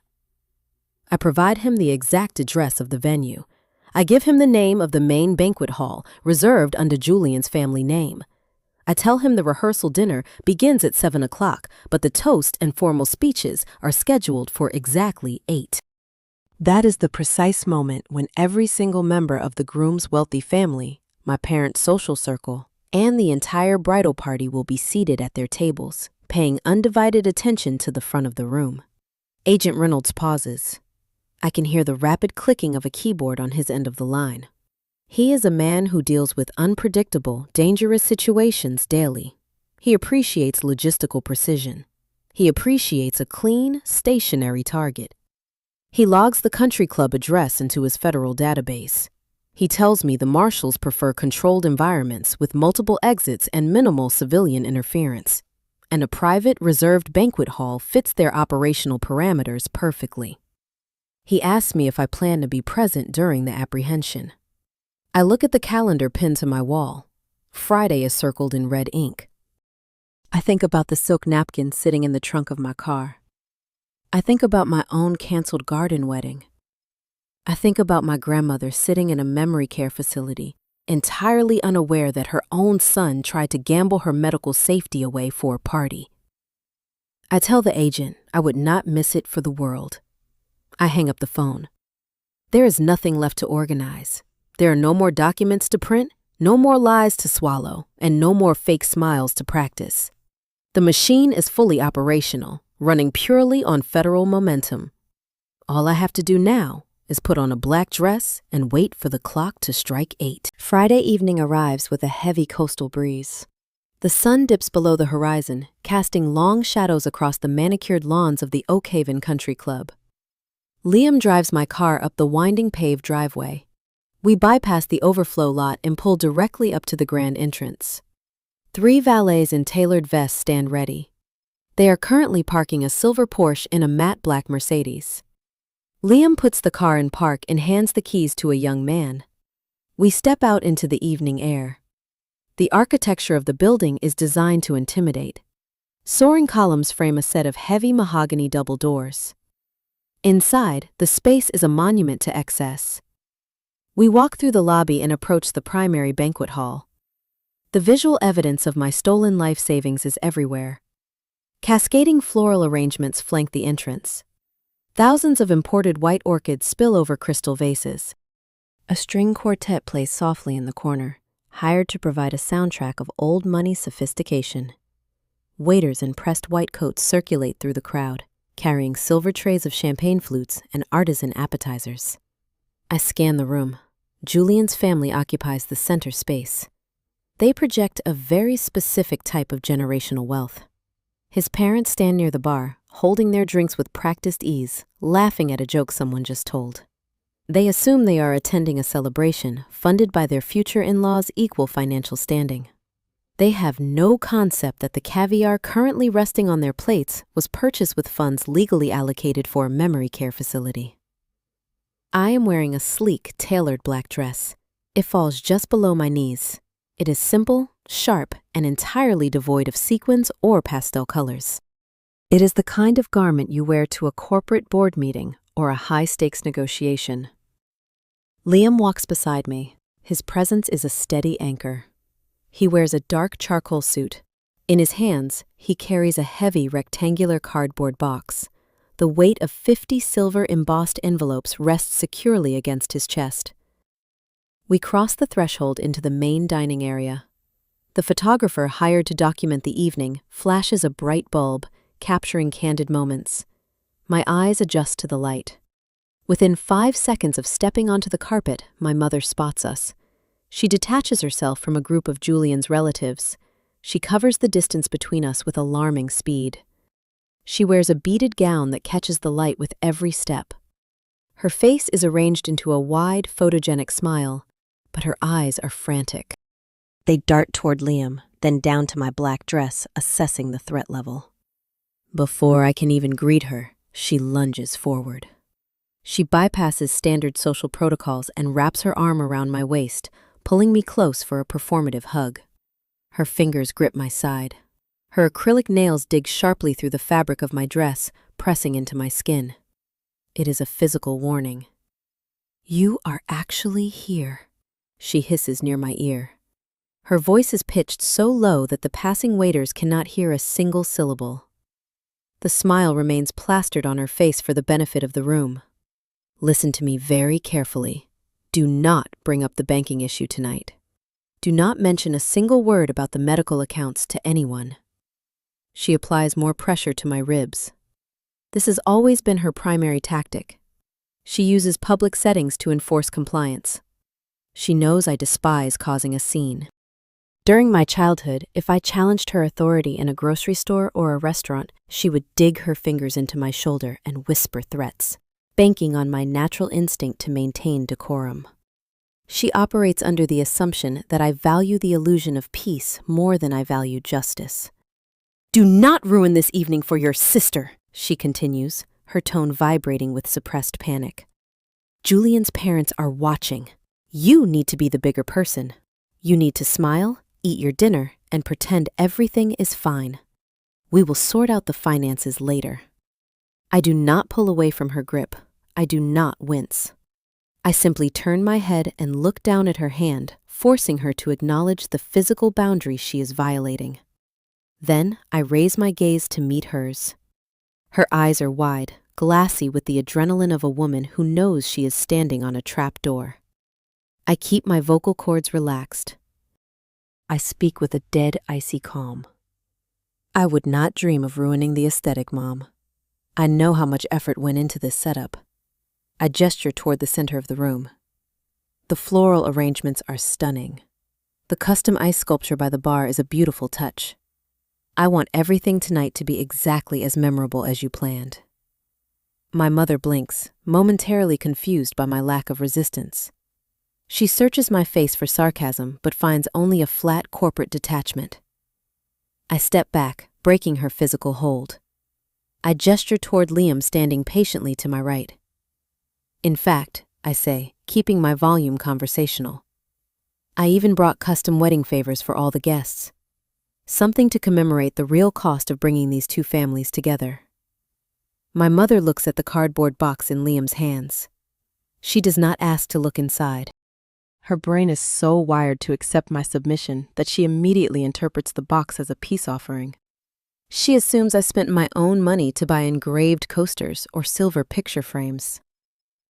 [SPEAKER 1] I provide him the exact address of the venue. I give him the name of the main banquet hall, reserved under Julian's family name. I tell him the rehearsal dinner begins at 7 o'clock, but the toast and formal speeches are scheduled for exactly 8. That is the precise moment when every single member of the groom's wealthy family, my parents' social circle, and the entire bridal party will be seated at their tables, paying undivided attention to the front of the room. Agent Reynolds pauses. I can hear the rapid clicking of a keyboard on his end of the line. He is a man who deals with unpredictable, dangerous situations daily. He appreciates logistical precision. He appreciates a clean, stationary target. He logs the country club address into his federal database. He tells me the marshals prefer controlled environments with multiple exits and minimal civilian interference, and a private, reserved banquet hall fits their operational parameters perfectly. He asks me if I plan to be present during the apprehension. I look at the calendar pinned to my wall. Friday is circled in red ink. I think about the silk napkin sitting in the trunk of my car. I think about my own canceled garden wedding. I think about my grandmother sitting in a memory care facility, entirely unaware that her own son tried to gamble her medical safety away for a party. I tell the agent I would not miss it for the world. I hang up the phone. There is nothing left to organize. There are no more documents to print, no more lies to swallow, and no more fake smiles to practice. The machine is fully operational, running purely on federal momentum. All I have to do now is put on a black dress and wait for the clock to strike 8. Friday evening arrives with a heavy coastal breeze. The sun dips below the horizon, casting long shadows across the manicured lawns of the Oak Haven Country Club. Liam drives my car up the winding paved driveway. We bypass the overflow lot and pull directly up to the grand entrance. 3 valets in tailored vests stand ready. They are currently parking a silver Porsche in a matte black Mercedes. Liam puts the car in park and hands the keys to a young man. We step out into the evening air. The architecture of the building is designed to intimidate. Soaring columns frame a set of heavy mahogany double doors. Inside, the space is a monument to excess. We walk through the lobby and approach the primary banquet hall. The visual evidence of my stolen life savings is everywhere. Cascading floral arrangements flank the entrance. Thousands of imported white orchids spill over crystal vases. A string quartet plays softly in the corner, hired to provide a soundtrack of old money sophistication. Waiters in pressed white coats circulate through the crowd, carrying silver trays of champagne flutes and artisan appetizers. I scan the room. Julian's family occupies the center space. They project a very specific type of generational wealth. His parents stand near the bar, holding their drinks with practiced ease, laughing at a joke someone just told. They assume they are attending a celebration funded by their future in-laws' equal financial standing. They have no concept that the caviar currently resting on their plates was purchased with funds legally allocated for a memory care facility. I am wearing a sleek, tailored black dress. It falls just below my knees. It is simple, sharp, and entirely devoid of sequins or pastel colors. It is the kind of garment you wear to a corporate board meeting or a high-stakes negotiation. Liam walks beside me. His presence is a steady anchor. He wears a dark charcoal suit. In his hands, he carries a heavy rectangular cardboard box. The weight of 50 silver embossed envelopes rests securely against his chest. We cross the threshold into the main dining area. The photographer hired to document the evening flashes a bright bulb, capturing candid moments. My eyes adjust to the light. Within 5 seconds of stepping onto the carpet, my mother spots us. She detaches herself from a group of Julian's relatives. She covers the distance between us with alarming speed. She wears a beaded gown that catches the light with every step. Her face is arranged into a wide, photogenic smile, but her eyes are frantic. They dart toward Liam, then down to my black dress, assessing the threat level. Before I can even greet her, she lunges forward. She bypasses standard social protocols and wraps her arm around my waist, pulling me close for a performative hug. Her fingers grip my side. Her acrylic nails dig sharply through the fabric of my dress, pressing into my skin. It is a physical warning. "You are actually here," she hisses near my ear. Her voice is pitched so low that the passing waiters cannot hear a single syllable. The smile remains plastered on her face for the benefit of the room. "Listen to me very carefully. Do not bring up the banking issue tonight. Do not mention a single word about the medical accounts to anyone." She applies more pressure to my ribs. This has always been her primary tactic. She uses public settings to enforce compliance. She knows I despise causing a scene. During my childhood, if I challenged her authority in a grocery store or a restaurant, she would dig her fingers into my shoulder and whisper threats, banking on my natural instinct to maintain decorum. She operates under the assumption that I value the illusion of peace more than I value justice. "Do not ruin this evening for your sister," she continues, her tone vibrating with suppressed panic. "Julian's parents are watching. You need to be the bigger person. You need to smile, eat your dinner, and pretend everything is fine. We will sort out the finances later." I do not pull away from her grip. I do not wince. I simply turn my head and look down at her hand, forcing her to acknowledge the physical boundary she is violating. Then I raise my gaze to meet hers. Her eyes are wide, glassy with the adrenaline of a woman who knows she is standing on a trap door. I keep my vocal cords relaxed. I speak with a dead, icy calm. "I would not dream of ruining the aesthetic, Mom. I know how much effort went into this setup." I gesture toward the center of the room. The floral arrangements are stunning. The custom ice sculpture by the bar is a beautiful touch. I want everything tonight to be exactly as memorable as you planned. My mother blinks, momentarily confused by my lack of resistance. She searches my face for sarcasm, but finds only a flat corporate detachment. I step back, breaking her physical hold. I gesture toward Liam standing patiently to my right. "In fact," I say, keeping my volume conversational, "I even brought custom wedding favors for all the guests. Something to commemorate the real cost of bringing these two families together." My mother looks at the cardboard box in Liam's hands. She does not ask to look inside. Her brain is so wired to accept my submission that she immediately interprets the box as a peace offering. She assumes I spent my own money to buy engraved coasters or silver picture frames.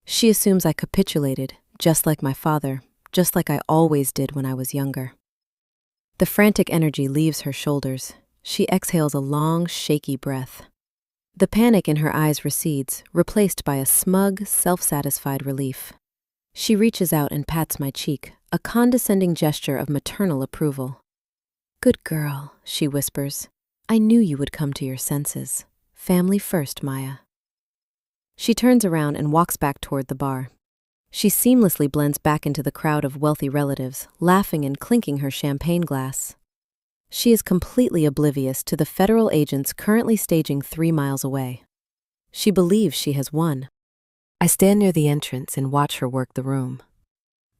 [SPEAKER 1] She assumes I capitulated, just like my father, just like I always did when I was younger. The frantic energy leaves her shoulders. She exhales a long, shaky breath. The panic in her eyes recedes, replaced by a smug, self-satisfied relief. She reaches out and pats my cheek, a condescending gesture of maternal approval. "Good girl," she whispers. "I knew you would come to your senses. Family first, Maya." She turns around and walks back toward the bar. She seamlessly blends back into the crowd of wealthy relatives, laughing and clinking her champagne glass. She is completely oblivious to the federal agents currently staging 3 miles away. She believes she has won. I stand near the entrance and watch her work the room.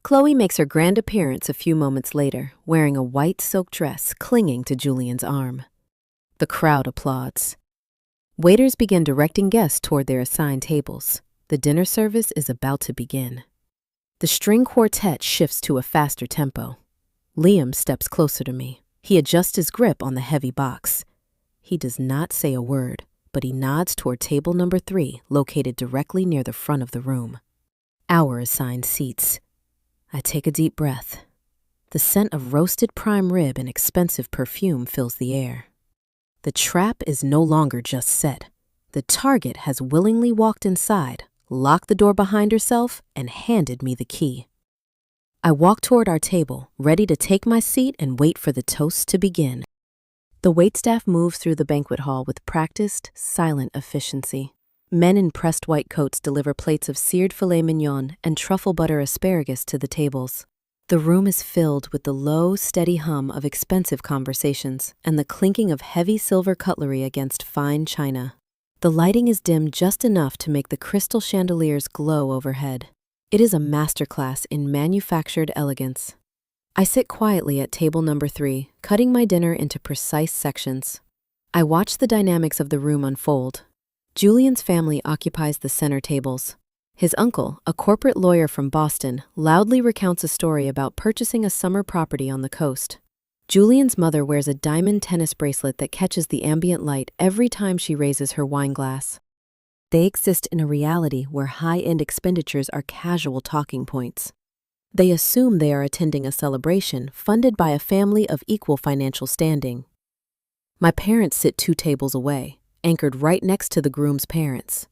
[SPEAKER 1] Chloe makes her grand appearance a few moments later, wearing a white silk dress clinging to Julian's arm. The crowd applauds. Waiters begin directing guests toward their assigned tables. The dinner service is about to begin. The string quartet shifts to a faster tempo. Liam steps closer to me. He adjusts his grip on the heavy box. He does not say a word, but he nods toward table number 3, located directly near the front of the room. Our assigned seats. I take a deep breath. The scent of roasted prime rib and expensive perfume fills the air. The trap is no longer just set. The target has willingly walked inside, locked the door behind herself, and handed me the key. I walk toward our table, ready to take my seat and wait for the toast to begin. The waitstaff moves through the banquet hall with practiced, silent efficiency. Men in pressed white coats deliver plates of seared filet mignon and truffle butter asparagus to the tables. The room is filled with the low, steady hum of expensive conversations and the clinking of heavy silver cutlery against fine china. The lighting is dim just enough to make the crystal chandeliers glow overhead. It is a masterclass in manufactured elegance. I sit quietly at table number 3, cutting my dinner into precise sections. I watch the dynamics of the room unfold. Julian's family occupies the center tables. His uncle, a corporate lawyer from Boston, loudly recounts a story about purchasing a summer property on the coast. Julian's mother wears a diamond tennis bracelet that catches the ambient light every time she raises her wine glass. They exist in a reality where high-end expenditures are casual talking points. They assume they are attending a celebration funded by a family of equal financial standing. My parents sit 2 tables away, anchored right next to the groom's parents.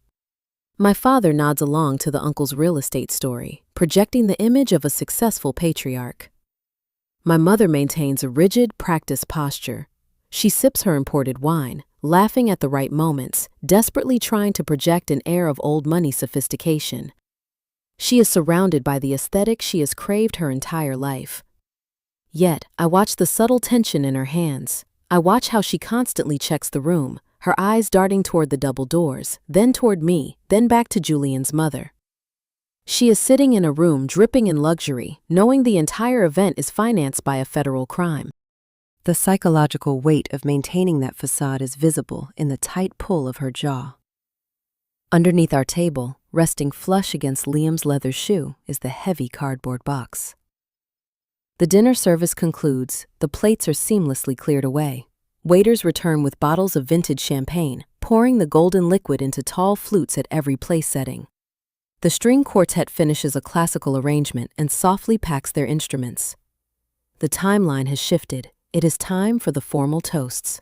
[SPEAKER 1] My father nods along to the uncle's real estate story, projecting the image of a successful patriarch. My mother maintains a rigid, practiced posture. She sips her imported wine, laughing at the right moments, desperately trying to project an air of old money sophistication. She is surrounded by the aesthetic she has craved her entire life. Yet, I watch the subtle tension in her hands. I watch how she constantly checks the room, her eyes darting toward the double doors, then toward me, then back to Julian's mother. She is sitting in a room dripping in luxury, knowing the entire event is financed by a federal crime. The psychological weight of maintaining that facade is visible in the tight pull of her jaw. Underneath our table, resting flush against Liam's leather shoe, is the heavy cardboard box. The dinner service concludes, the plates are seamlessly cleared away. Waiters return with bottles of vintage champagne, pouring the golden liquid into tall flutes at every place setting. The string quartet finishes a classical arrangement and softly packs their instruments. The timeline has shifted. It is time for the formal toasts.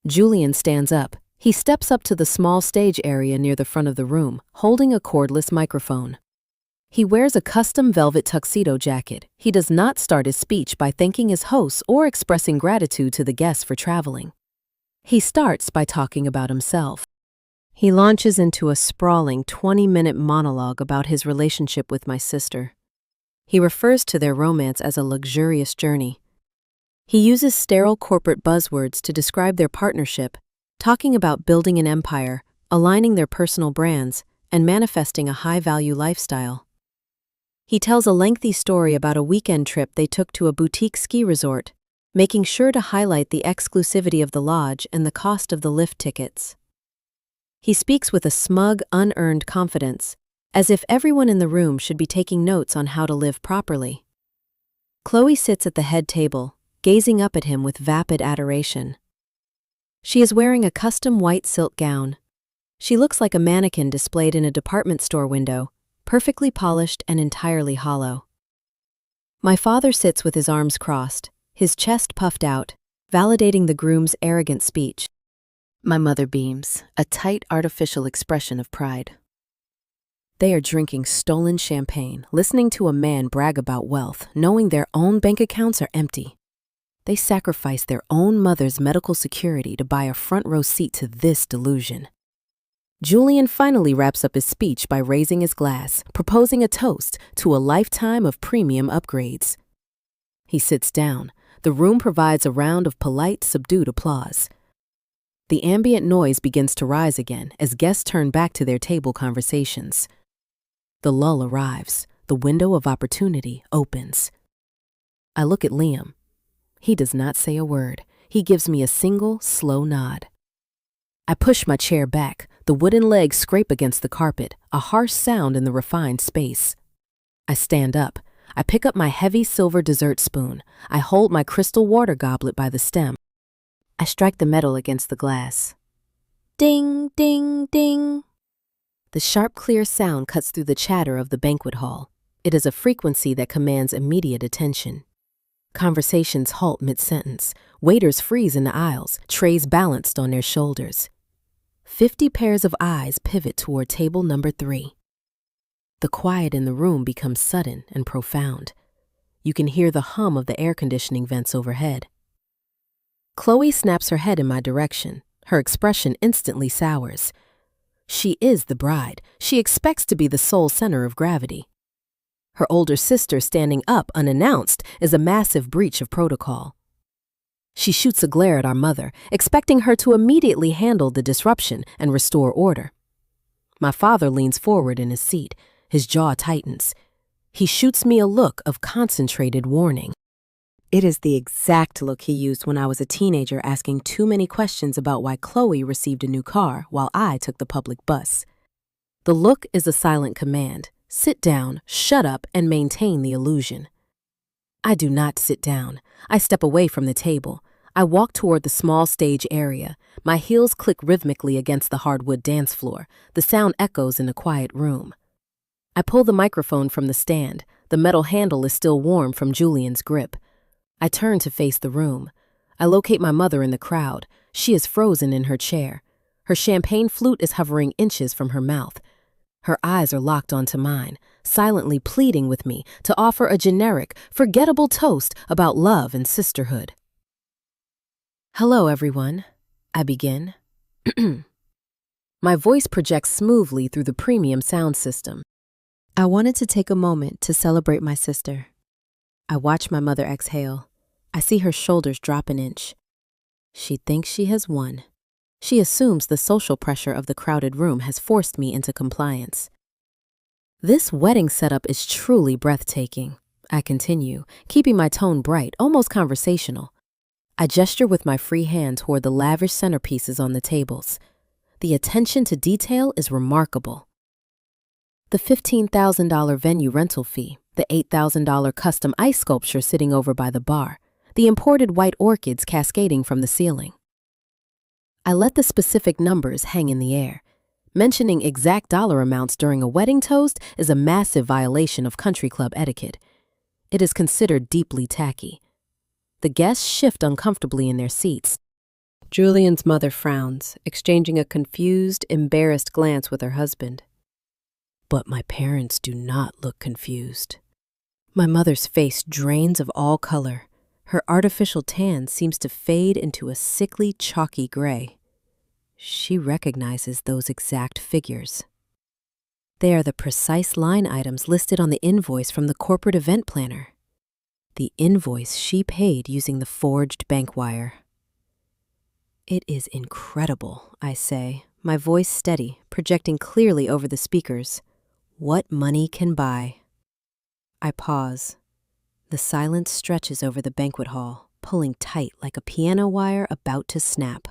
[SPEAKER 1] Julian stands up. He steps up to the small stage area near the front of the room, holding a cordless microphone. He wears a custom velvet tuxedo jacket. He does not start his speech by thanking his hosts or expressing gratitude to the guests for traveling. He starts by talking about himself. He launches into a sprawling 20-minute monologue about his relationship with my sister. He refers to their romance as a luxurious journey. He uses sterile corporate buzzwords to describe their partnership, talking about building an empire, aligning their personal brands, and manifesting a high-value lifestyle. He tells a lengthy story about a weekend trip they took to a boutique ski resort, making sure to highlight the exclusivity of the lodge and the cost of the lift tickets. He speaks with a smug, unearned confidence, as if everyone in the room should be taking notes on how to live properly. Chloe sits at the head table, gazing up at him with vapid adoration. She is wearing a custom white silk gown. She looks like a mannequin displayed in a department store window, perfectly polished and entirely hollow. My father sits with his arms crossed, his chest puffed out, validating the groom's arrogant speech. My mother beams, a tight artificial expression of pride. They are drinking stolen champagne, listening to a man brag about wealth, knowing their own bank accounts are empty. They sacrifice their own mother's medical security to buy a front-row seat to this delusion. Julian finally wraps up his speech by raising his glass, proposing a toast to a lifetime of premium upgrades. He sits down. The room provides a round of polite, subdued applause. The ambient noise begins to rise again as guests turn back to their table conversations. The lull arrives. the window of opportunity opens. I look at Liam. He does not say a word. He gives me a single, slow nod. I push my chair back. The wooden legs scrape against the carpet, a harsh sound in the refined space. I stand up. I pick up my heavy silver dessert spoon. I hold my crystal water goblet by the stem. I strike the metal against the glass. Ding, ding, ding. The sharp, clear sound cuts through the chatter of the banquet hall. It is a frequency that commands immediate attention. Conversations halt mid-sentence. Waiters freeze in the aisles, trays balanced on their shoulders. 50 pairs of eyes pivot toward table number 3. The quiet in the room becomes sudden and profound. You can hear the hum of the air conditioning vents overhead. Chloe snaps her head in my direction. Her expression instantly sours. She is the bride. She expects to be the sole center of gravity. Her older sister standing up unannounced is a massive breach of protocol. She shoots a glare at our mother, expecting her to immediately handle the disruption and restore order. My father leans forward in his seat. His jaw tightens. He shoots me a look of concentrated warning. It is the exact look he used when I was a teenager asking too many questions about why Chloe received a new car while I took the public bus. The look is a silent command. Sit down, shut up, and maintain the illusion. I do not sit down. I step away from the table. I walk toward the small stage area. My heels click rhythmically against the hardwood dance floor. The sound echoes in a quiet room. I pull the microphone from the stand. The metal handle is still warm from Julian's grip. I turn to face the room. I locate my mother in the crowd. She is frozen in her chair. Her champagne flute is hovering inches from her mouth. Her eyes are locked onto mine, silently pleading with me to offer a generic, forgettable toast about love and sisterhood. Hello, everyone. I begin. My voice projects smoothly through the premium sound system. I wanted to take a moment to celebrate my sister. I watch my mother exhale. I see her shoulders drop an inch. She thinks she has won. She assumes the social pressure of the crowded room has forced me into compliance. This wedding setup is truly breathtaking. I continue, keeping my tone bright, almost conversational. I gesture with my free hand toward the lavish centerpieces on the tables. The attention to detail is remarkable. The $15,000 venue rental fee, the $8,000 custom ice sculpture sitting over by the bar, the imported white orchids cascading from the ceiling. I let the specific numbers hang in the air. Mentioning exact dollar amounts during a wedding toast is a massive violation of country club etiquette. It is considered deeply tacky. The guests shift uncomfortably in their seats. Julian's mother frowns, exchanging a confused, embarrassed glance with her husband. But my parents do not look confused. My mother's face drains of all color. Her artificial tan seems to fade into a sickly, chalky gray. She recognizes those exact figures. They are the precise line items listed on the invoice from the corporate event planner. The invoice she paid using the forged bank wire. It is incredible, I say, my voice steady, projecting clearly over the speakers. What money can buy. I pause. The silence stretches over the banquet hall, pulling tight like a piano wire about to snap.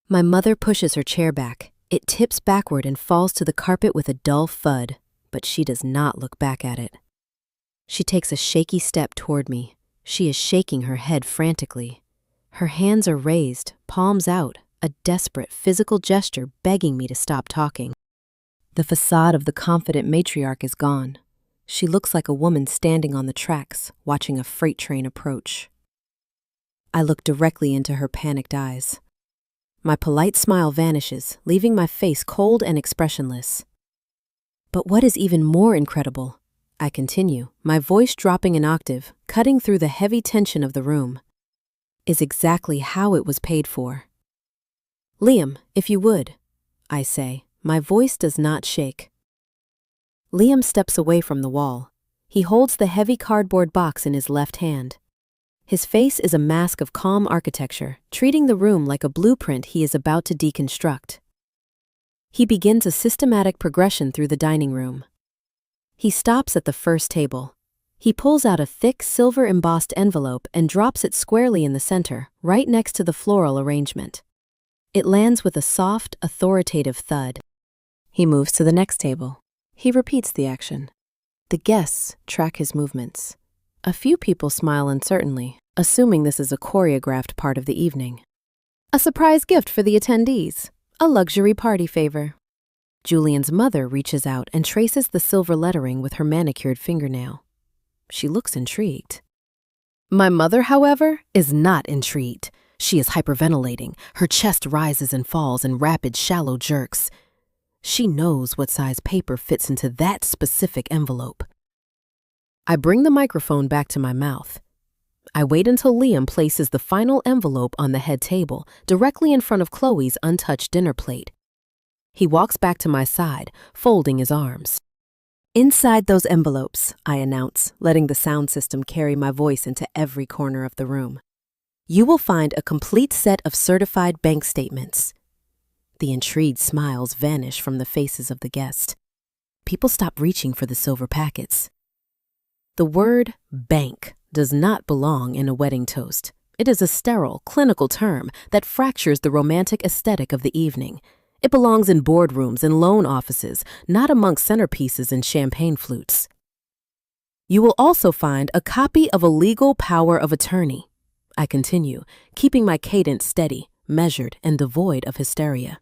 [SPEAKER 1] My mother pushes her chair back. It tips backward and falls to the carpet with a dull thud, but she does not look back at it. She takes a shaky step toward me. She is shaking her head frantically. Her hands are raised, palms out, a desperate physical gesture begging me to stop talking. The facade of the confident matriarch is gone. She looks like a woman standing on the tracks, watching a freight train approach. I look directly into her panicked eyes. My polite smile vanishes, leaving my face cold and expressionless. But what is even more incredible, I continue, my voice dropping an octave, cutting through the heavy tension of the room, is exactly how it was paid for. Liam, if you would, I say. My voice does not shake. Liam steps away from the wall. He holds the heavy cardboard box in his left hand. His face is a mask of calm architecture, treating the room like a blueprint he is about to deconstruct. He begins a systematic progression through the dining room. He stops at the first table. He pulls out a thick silver-embossed envelope and drops it squarely in the center, right next to the floral arrangement. It lands with a soft, authoritative thud. He moves to the next table. He repeats the action. The guests track his movements. A few people smile uncertainly, assuming this is a choreographed part of the evening. A surprise gift for the attendees. A luxury party favor. Julian's mother reaches out and traces the silver lettering with her manicured fingernail. She looks intrigued. My mother, however, is not intrigued. She is hyperventilating. Her chest rises and falls in rapid, shallow jerks. She knows what size paper fits into that specific envelope. I bring the microphone back to my mouth. I wait until Liam places the final envelope on the head table, directly in front of Chloe's untouched dinner plate. He walks back to my side, folding his arms. Inside those envelopes, I announce, letting the sound system carry my voice into every corner of the room. You will find a complete set of certified bank statements. The intrigued smiles vanish from the faces of the guests. People stop reaching for the silver packets. The word bank does not belong in a wedding toast. It is a sterile, clinical term that fractures the romantic aesthetic of the evening. It belongs in boardrooms and loan offices, not amongst centerpieces and champagne flutes. You will also find a copy of a legal power of attorney. I continue, keeping my cadence steady, measured, and devoid of hysteria.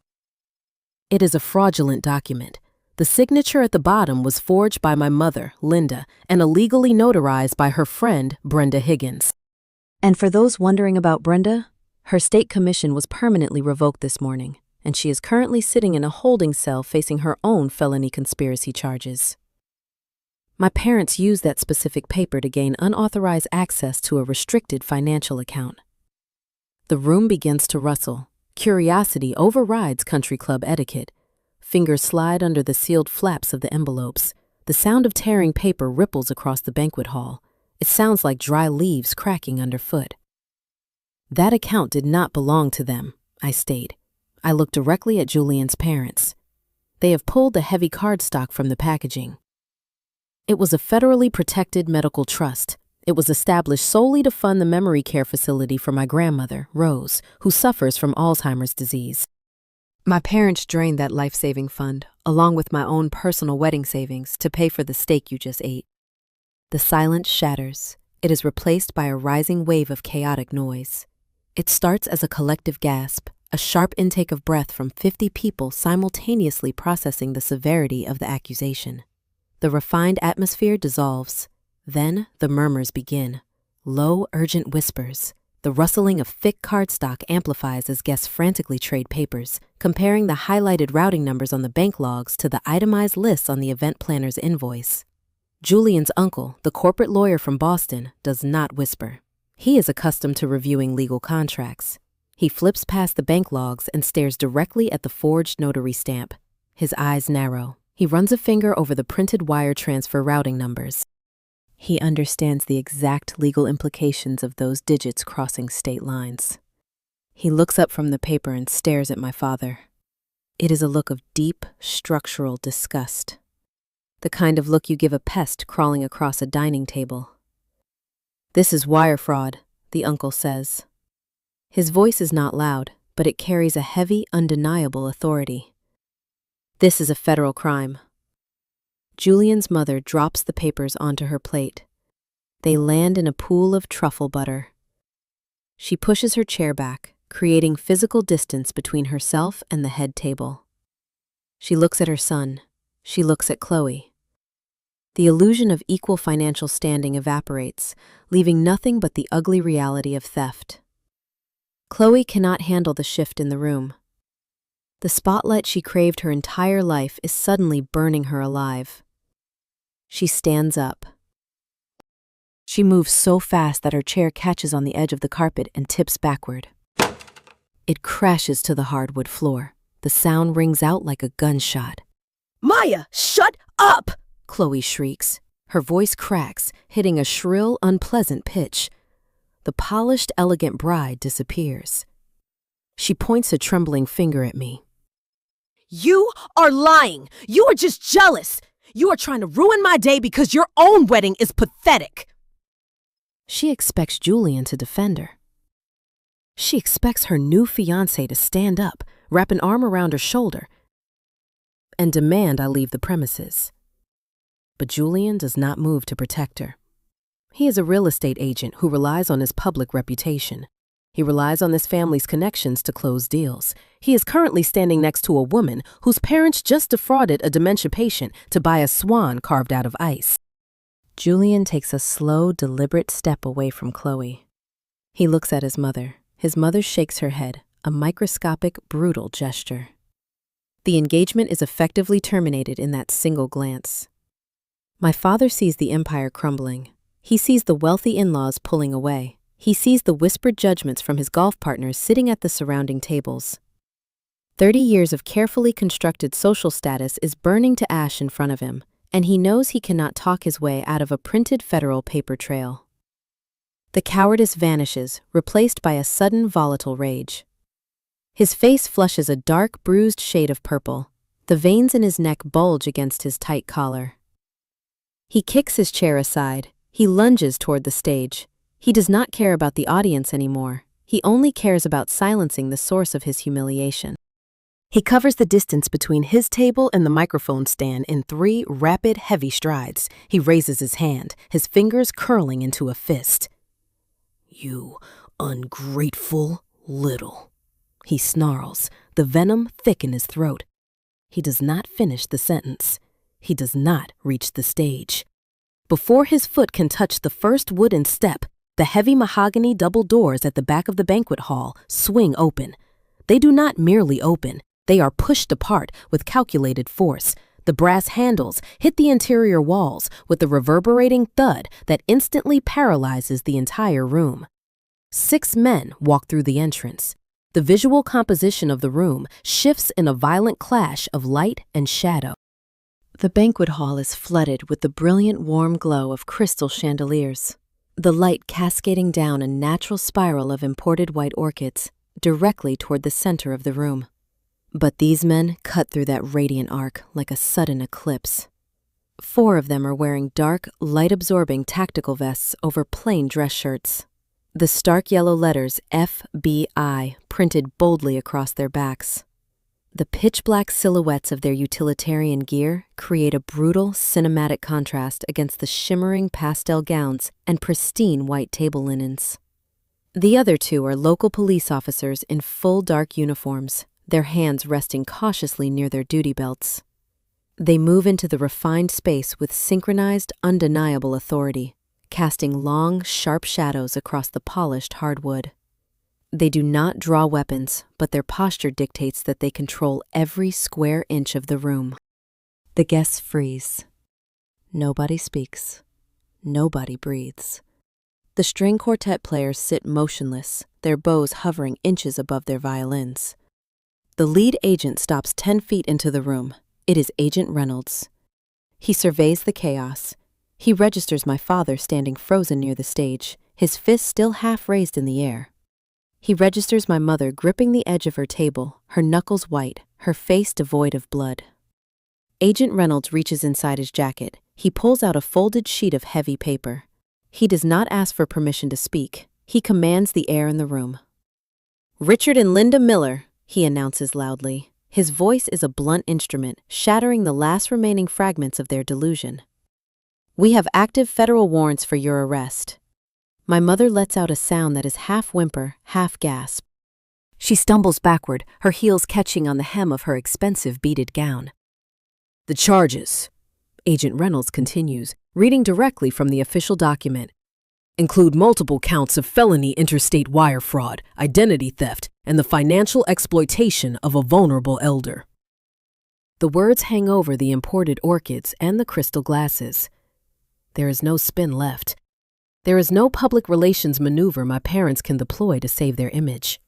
[SPEAKER 1] It is a fraudulent document. The signature at the bottom was forged by my mother, Linda, and illegally notarized by her friend, Brenda Higgins. And for those wondering about Brenda, her state commission was permanently revoked this morning, and she is currently sitting in a holding cell facing her own felony conspiracy charges. My parents used that specific paper to gain unauthorized access to a restricted financial account. The room begins to rustle. Curiosity overrides country club etiquette. Fingers slide under the sealed flaps of the envelopes. The sound of tearing paper ripples across the banquet hall. It sounds like dry leaves cracking underfoot. That account did not belong to them, I state. I look directly at Julian's parents. They have pulled the heavy cardstock from the packaging. It was a federally protected medical trust. It was established solely to fund the memory care facility for my grandmother, Rose, who suffers from Alzheimer's disease. My parents drained that life-saving fund, along with my own personal wedding savings, to pay for the steak you just ate. The silence shatters. It is replaced by a rising wave of chaotic noise. It starts as a collective gasp, a sharp intake of breath from 50 people simultaneously processing the severity of the accusation. The refined atmosphere dissolves. Then the murmurs begin. Low, urgent whispers. The rustling of thick cardstock amplifies as guests frantically trade papers, comparing the highlighted routing numbers on the bank logs to the itemized lists on the event planner's invoice. Julian's uncle, the corporate lawyer from Boston, does not whisper. He is accustomed to reviewing legal contracts. He flips past the bank logs and stares directly at the forged notary stamp. His eyes narrow. He runs a finger over the printed wire transfer routing numbers. He understands the exact legal implications of those digits crossing state lines. He looks up from the paper and stares at my father. It is a look of deep, structural disgust. The kind of look you give a pest crawling across a dining table. This is wire fraud, the uncle says. His voice is not loud, but it carries a heavy, undeniable authority. This is a federal crime. Julian's mother drops the papers onto her plate. They land in a pool of truffle butter. She pushes her chair back, creating physical distance between herself and the head table. She looks at her son. She looks at Chloe. The illusion of equal financial standing evaporates, leaving nothing but the ugly reality of theft. Chloe cannot handle the shift in the room. The spotlight she craved her entire life is suddenly burning her alive. She stands up. She moves so fast that her chair catches on the edge of the carpet and tips backward. It crashes to the hardwood floor. The sound rings out like a gunshot. "Maya, shut up!" Chloe shrieks. Her voice cracks, hitting a shrill, unpleasant pitch. The polished, elegant bride disappears. She points a trembling finger at me. "You are lying! You are just jealous!
[SPEAKER 2] You are trying to ruin my day because your own wedding is pathetic.
[SPEAKER 1] She expects Julian to defend her. She expects her new fiancé to stand up, wrap an arm around her shoulder, and demand I leave the premises. But Julian does not move to protect her. He is a real estate agent who relies on his public reputation. He relies on his family's connections to close deals. He is currently standing next to a woman whose parents just defrauded a dementia patient to buy a swan carved out of ice. Julian takes a slow, deliberate step away from Chloe. He looks at his mother. His mother shakes her head, a microscopic, brutal gesture. The engagement is effectively terminated in that single glance. My father sees the empire crumbling. He sees the wealthy in-laws pulling away. He sees the whispered judgments from his golf partners sitting at the surrounding tables. 30 years of carefully constructed social status is burning to ash in front of him, and he knows he cannot talk his way out of a printed federal paper trail. The cowardice vanishes, replaced by a sudden volatile rage. His face flushes a dark, bruised shade of purple. The veins in his neck bulge against his tight collar. He kicks his chair aside. He lunges toward the stage. He does not care about the audience anymore. He only cares about silencing the source of his humiliation. He covers the distance between his table and the microphone stand in 3 rapid, heavy strides. He raises his hand, his fingers curling into a fist. "You ungrateful little," he snarls, the venom thick in his throat. He does not finish the sentence. He does not reach the stage. Before his foot can touch the first wooden step, the heavy mahogany double doors at the back of the banquet hall swing open. They do not merely open. They are pushed apart with calculated force. The brass handles hit the interior walls with a reverberating thud that instantly paralyzes the entire room. 6 men walk through the entrance. The visual composition of the room shifts in a violent clash of light and shadow. The banquet hall is flooded with the brilliant warm glow of crystal chandeliers, the light cascading down a natural spiral of imported white orchids directly toward the center of the room. But these men cut through that radiant arc like a sudden eclipse. 4 of them are wearing dark, light-absorbing tactical vests over plain dress shirts. The stark yellow letters FBI printed boldly across their backs. The pitch-black silhouettes of their utilitarian gear create a brutal, cinematic contrast against the shimmering pastel gowns and pristine white table linens. The other 2 are local police officers in full dark uniforms, their hands resting cautiously near their duty belts. They move into the refined space with synchronized, undeniable authority, casting long, sharp shadows across the polished hardwood. They do not draw weapons, but their posture dictates that they control every square inch of the room. The guests freeze. Nobody speaks. Nobody breathes. The string quartet players sit motionless, their bows hovering inches above their violins. The lead agent stops 10 feet into the room. It is Agent Reynolds. He surveys the chaos. He registers my father standing frozen near the stage, his fist still half raised in the air. He registers my mother gripping the edge of her table, her knuckles white, her face devoid of blood. Agent Reynolds reaches inside his jacket. He pulls out a folded sheet of heavy paper. He does not ask for permission to speak. He commands the air in the room. "Richard and Linda Miller," he announces loudly. His voice is a blunt instrument, shattering the last remaining fragments of their delusion. "We have active federal warrants for your arrest." My mother lets out a sound that is half whimper, half gasp. She stumbles backward, her heels catching on the hem of her expensive beaded gown. "The charges," Agent Reynolds continues, reading directly from the official document, "include multiple counts of felony interstate wire fraud, identity theft, and the financial exploitation of a vulnerable elder." The words hang over the imported orchids and the crystal glasses. There is no spin left. There is no public relations maneuver my parents can deploy to save their image.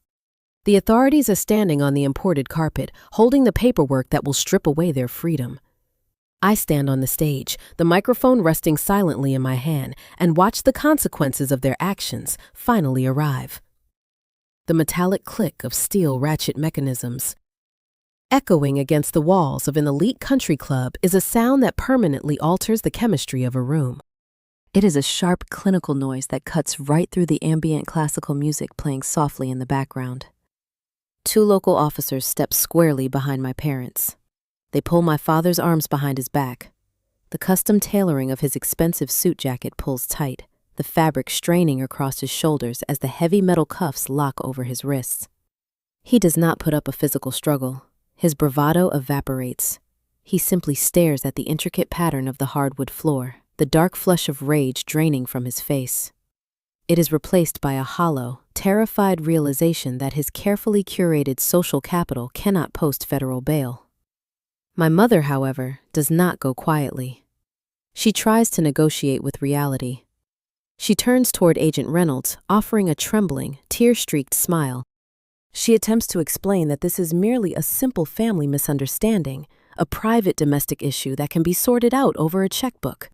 [SPEAKER 1] The authorities are standing on the imported carpet, holding the paperwork that will strip away their freedom. I stand on the stage, the microphone resting silently in my hand, and watch the consequences of their actions finally arrive. The metallic click of steel ratchet mechanisms. Echoing against the walls of an elite country club is a sound that permanently alters the chemistry of a room. It is a sharp, clinical noise that cuts right through the ambient classical music playing softly in the background. Two local officers step squarely behind my parents. They pull my father's arms behind his back. The custom tailoring of his expensive suit jacket pulls tight, the fabric straining across his shoulders as the heavy metal cuffs lock over his wrists. He does not put up a physical struggle. His bravado evaporates. He simply stares at the intricate pattern of the hardwood floor, the dark flush of rage draining from his face. It is replaced by a hollow, terrified realization that his carefully curated social capital cannot post federal bail. My mother, however, does not go quietly. She tries to negotiate with reality. She turns toward Agent Reynolds, offering a trembling, tear-streaked smile. She attempts to explain that this is merely a simple family misunderstanding, a private domestic issue that can be sorted out over a checkbook.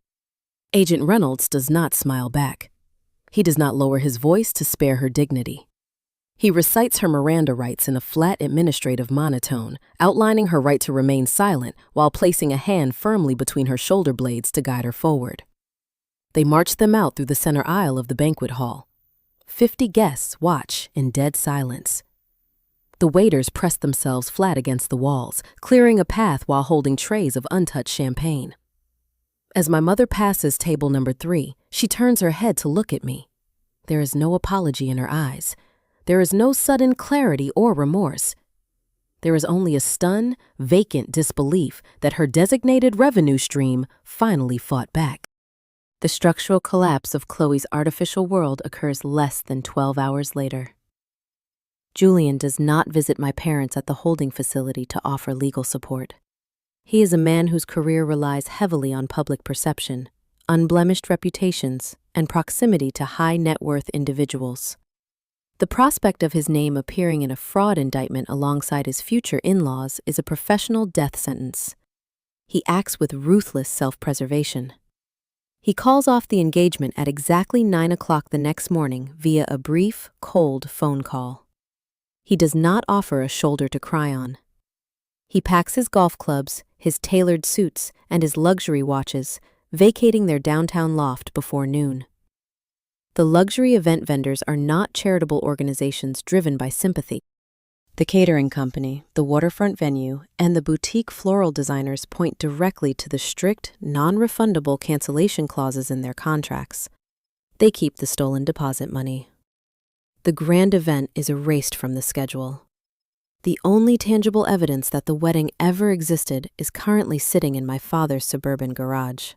[SPEAKER 1] Agent Reynolds does not smile back. He does not lower his voice to spare her dignity. He recites her Miranda rights in a flat administrative monotone, outlining her right to remain silent while placing a hand firmly between her shoulder blades to guide her forward. They march them out through the center aisle of the banquet hall. 50 guests watch in dead silence. The waiters press themselves flat against the walls, clearing a path while holding trays of untouched champagne. As my mother passes table number 3, she turns her head to look at me. There is no apology in her eyes. There is no sudden clarity or remorse. There is only a stunned, vacant disbelief that her designated revenue stream finally fought back. The structural collapse of Chloe's artificial world occurs less than 12 hours later. Julian does not visit my parents at the holding facility to offer legal support. He is a man whose career relies heavily on public perception, unblemished reputations, and proximity to high-net-worth individuals. The prospect of his name appearing in a fraud indictment alongside his future in-laws is a professional death sentence. He acts with ruthless self-preservation. He calls off the engagement at exactly 9 o'clock the next morning via a brief, cold phone call. He does not offer a shoulder to cry on. He packs his golf clubs, his tailored suits, and his luxury watches, vacating their downtown loft before noon. The luxury event vendors are not charitable organizations driven by sympathy. The catering company, the waterfront venue, and the boutique floral designers point directly to the strict, non-refundable cancellation clauses in their contracts. They keep the stolen deposit money. The grand event is erased from the schedule. The only tangible evidence that the wedding ever existed is currently sitting in my father's suburban garage.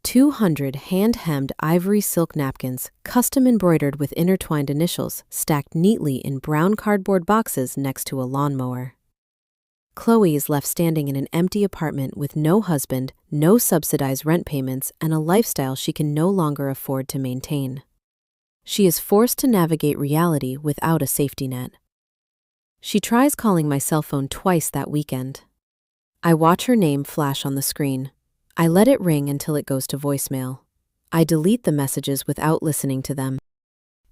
[SPEAKER 1] 200 hand-hemmed ivory silk napkins, custom embroidered with intertwined initials, stacked neatly in brown cardboard boxes next to a lawnmower. Chloe is left standing in an empty apartment with no husband, no subsidized rent payments, and a lifestyle she can no longer afford to maintain. She is forced to navigate reality without a safety net. She tries calling my cell phone twice that weekend. I watch her name flash on the screen. I let it ring until it goes to voicemail. I delete the messages without listening to them.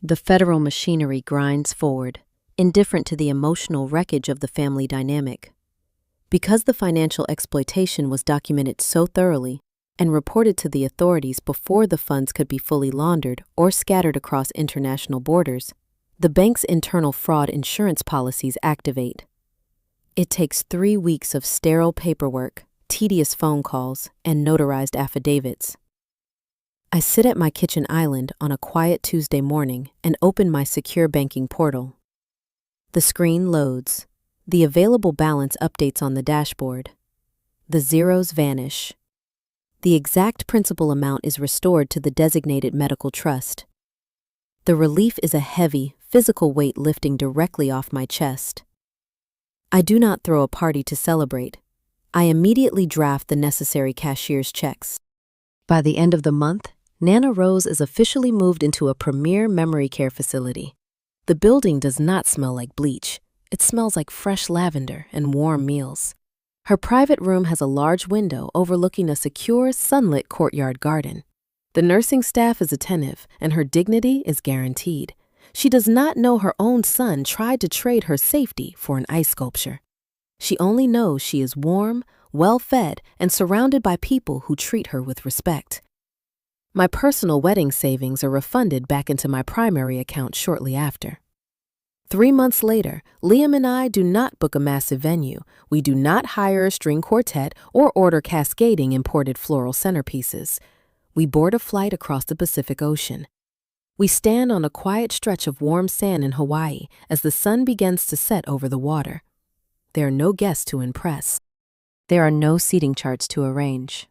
[SPEAKER 1] The federal machinery grinds forward, indifferent to the emotional wreckage of the family dynamic. Because the financial exploitation was documented so thoroughly and reported to the authorities before the funds could be fully laundered or scattered across international borders, the bank's internal fraud insurance policies activate. It takes 3 weeks of sterile paperwork, tedious phone calls, and notarized affidavits. I sit at my kitchen island on a quiet Tuesday morning and open my secure banking portal. The screen loads. The available balance updates on the dashboard. The zeros vanish. The exact principal amount is restored to the designated medical trust. The relief is a heavy, physical weight lifting directly off my chest. I do not throw a party to celebrate. I immediately draft the necessary cashier's checks. By the end of the month, Nana Rose is officially moved into a premier memory care facility. The building does not smell like bleach. It smells like fresh lavender and warm meals. Her private room has a large window overlooking a secure, sunlit courtyard garden. The nursing staff is attentive, and her dignity is guaranteed. She does not know her own son tried to trade her safety for an ice sculpture. She only knows she is warm, well-fed, and surrounded by people who treat her with respect. My personal wedding savings are refunded back into my primary account shortly after. 3 months later, Liam and I do not book a massive venue. We do not hire a string quartet or order cascading imported floral centerpieces. We board a flight across the Pacific Ocean. We stand on a quiet stretch of warm sand in Hawaii as the sun begins to set over the water. There are no guests to impress. There are no seating charts to arrange.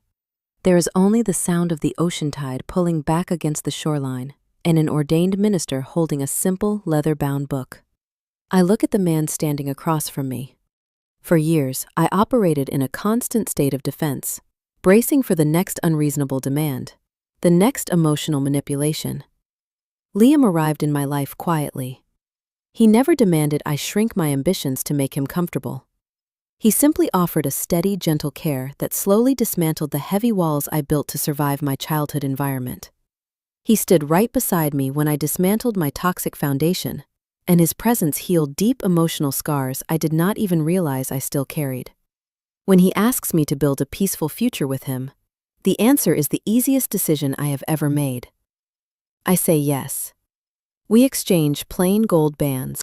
[SPEAKER 1] There is only the sound of the ocean tide pulling back against the shoreline and an ordained minister holding a simple leather-bound book. I look at the man standing across from me. For years, I operated in a constant state of defense, bracing for the next unreasonable demand, the next emotional manipulation. Liam arrived in my life quietly. He never demanded I shrink my ambitions to make him comfortable. He simply offered a steady, gentle care that slowly dismantled the heavy walls I built to survive my childhood environment. He stood right beside me when I dismantled my toxic foundation, and his presence healed deep emotional scars I did not even realize I still carried. When he asks me to build a peaceful future with him, the answer is the easiest decision I have ever made. I say yes. We exchange plain gold bands.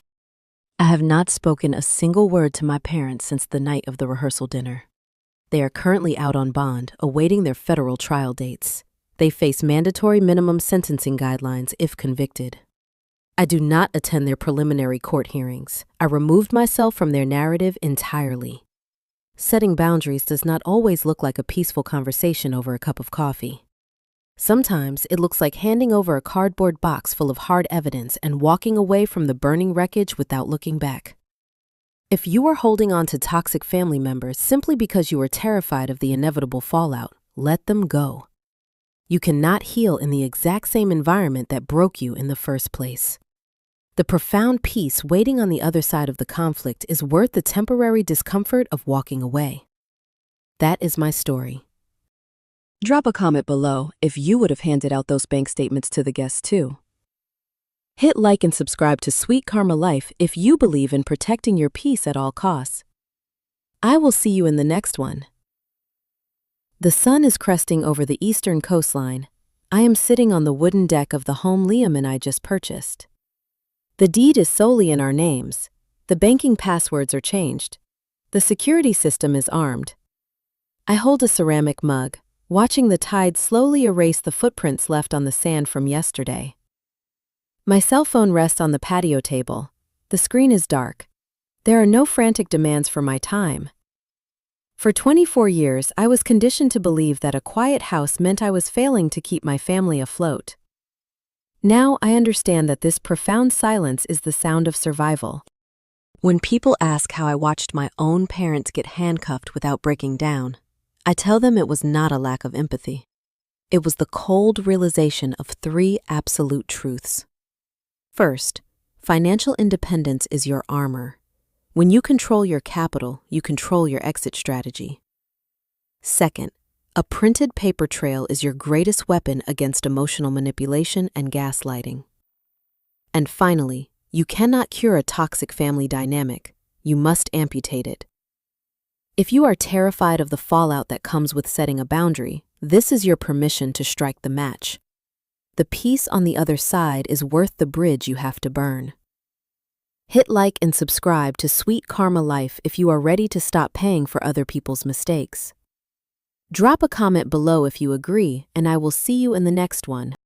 [SPEAKER 1] I have not spoken a single word to my parents since the night of the rehearsal dinner. They are currently out on bond, awaiting their federal trial dates. They face mandatory minimum sentencing guidelines if convicted. I do not attend their preliminary court hearings. I removed myself from their narrative entirely. Setting boundaries does not always look like a peaceful conversation over a cup of coffee. Sometimes it looks like handing over a cardboard box full of hard evidence and walking away from the burning wreckage without looking back. If you are holding on to toxic family members simply because you are terrified of the inevitable fallout, let them go. You cannot heal in the exact same environment that broke you in the first place. The profound peace waiting on the other side of the conflict is worth the temporary discomfort of walking away. That is my story. Drop a comment below if you would have handed out those bank statements to the guests too. Hit like and subscribe to Sweet Karma Life if you believe in protecting your peace at all costs. I will see you in the next one. The sun is cresting over the eastern coastline. I am sitting on the wooden deck of the home Liam and I just purchased. The deed is solely in our names. The banking passwords are changed. The security system is armed. I hold a ceramic mug, watching the tide slowly erase the footprints left on the sand from yesterday. My cell phone rests on the patio table. The screen is dark. There are no frantic demands for my time. For 24 years, I was conditioned to believe that a quiet house meant I was failing to keep my family afloat. Now I understand that this profound silence is the sound of survival. When people ask how I watched my own parents get handcuffed without breaking down, I tell them it was not a lack of empathy. It was the cold realization of 3 absolute truths. First, financial independence is your armor. When you control your capital, you control your exit strategy. Second, a printed paper trail is your greatest weapon against emotional manipulation and gaslighting. And finally, you cannot cure a toxic family dynamic. You must amputate it. If you are terrified of the fallout that comes with setting a boundary, this is your permission to strike the match. The peace on the other side is worth the bridge you have to burn. Hit like and subscribe to Sweet Karma Life if you are ready to stop paying for other people's mistakes. Drop a comment below if you agree, and I will see you in the next one.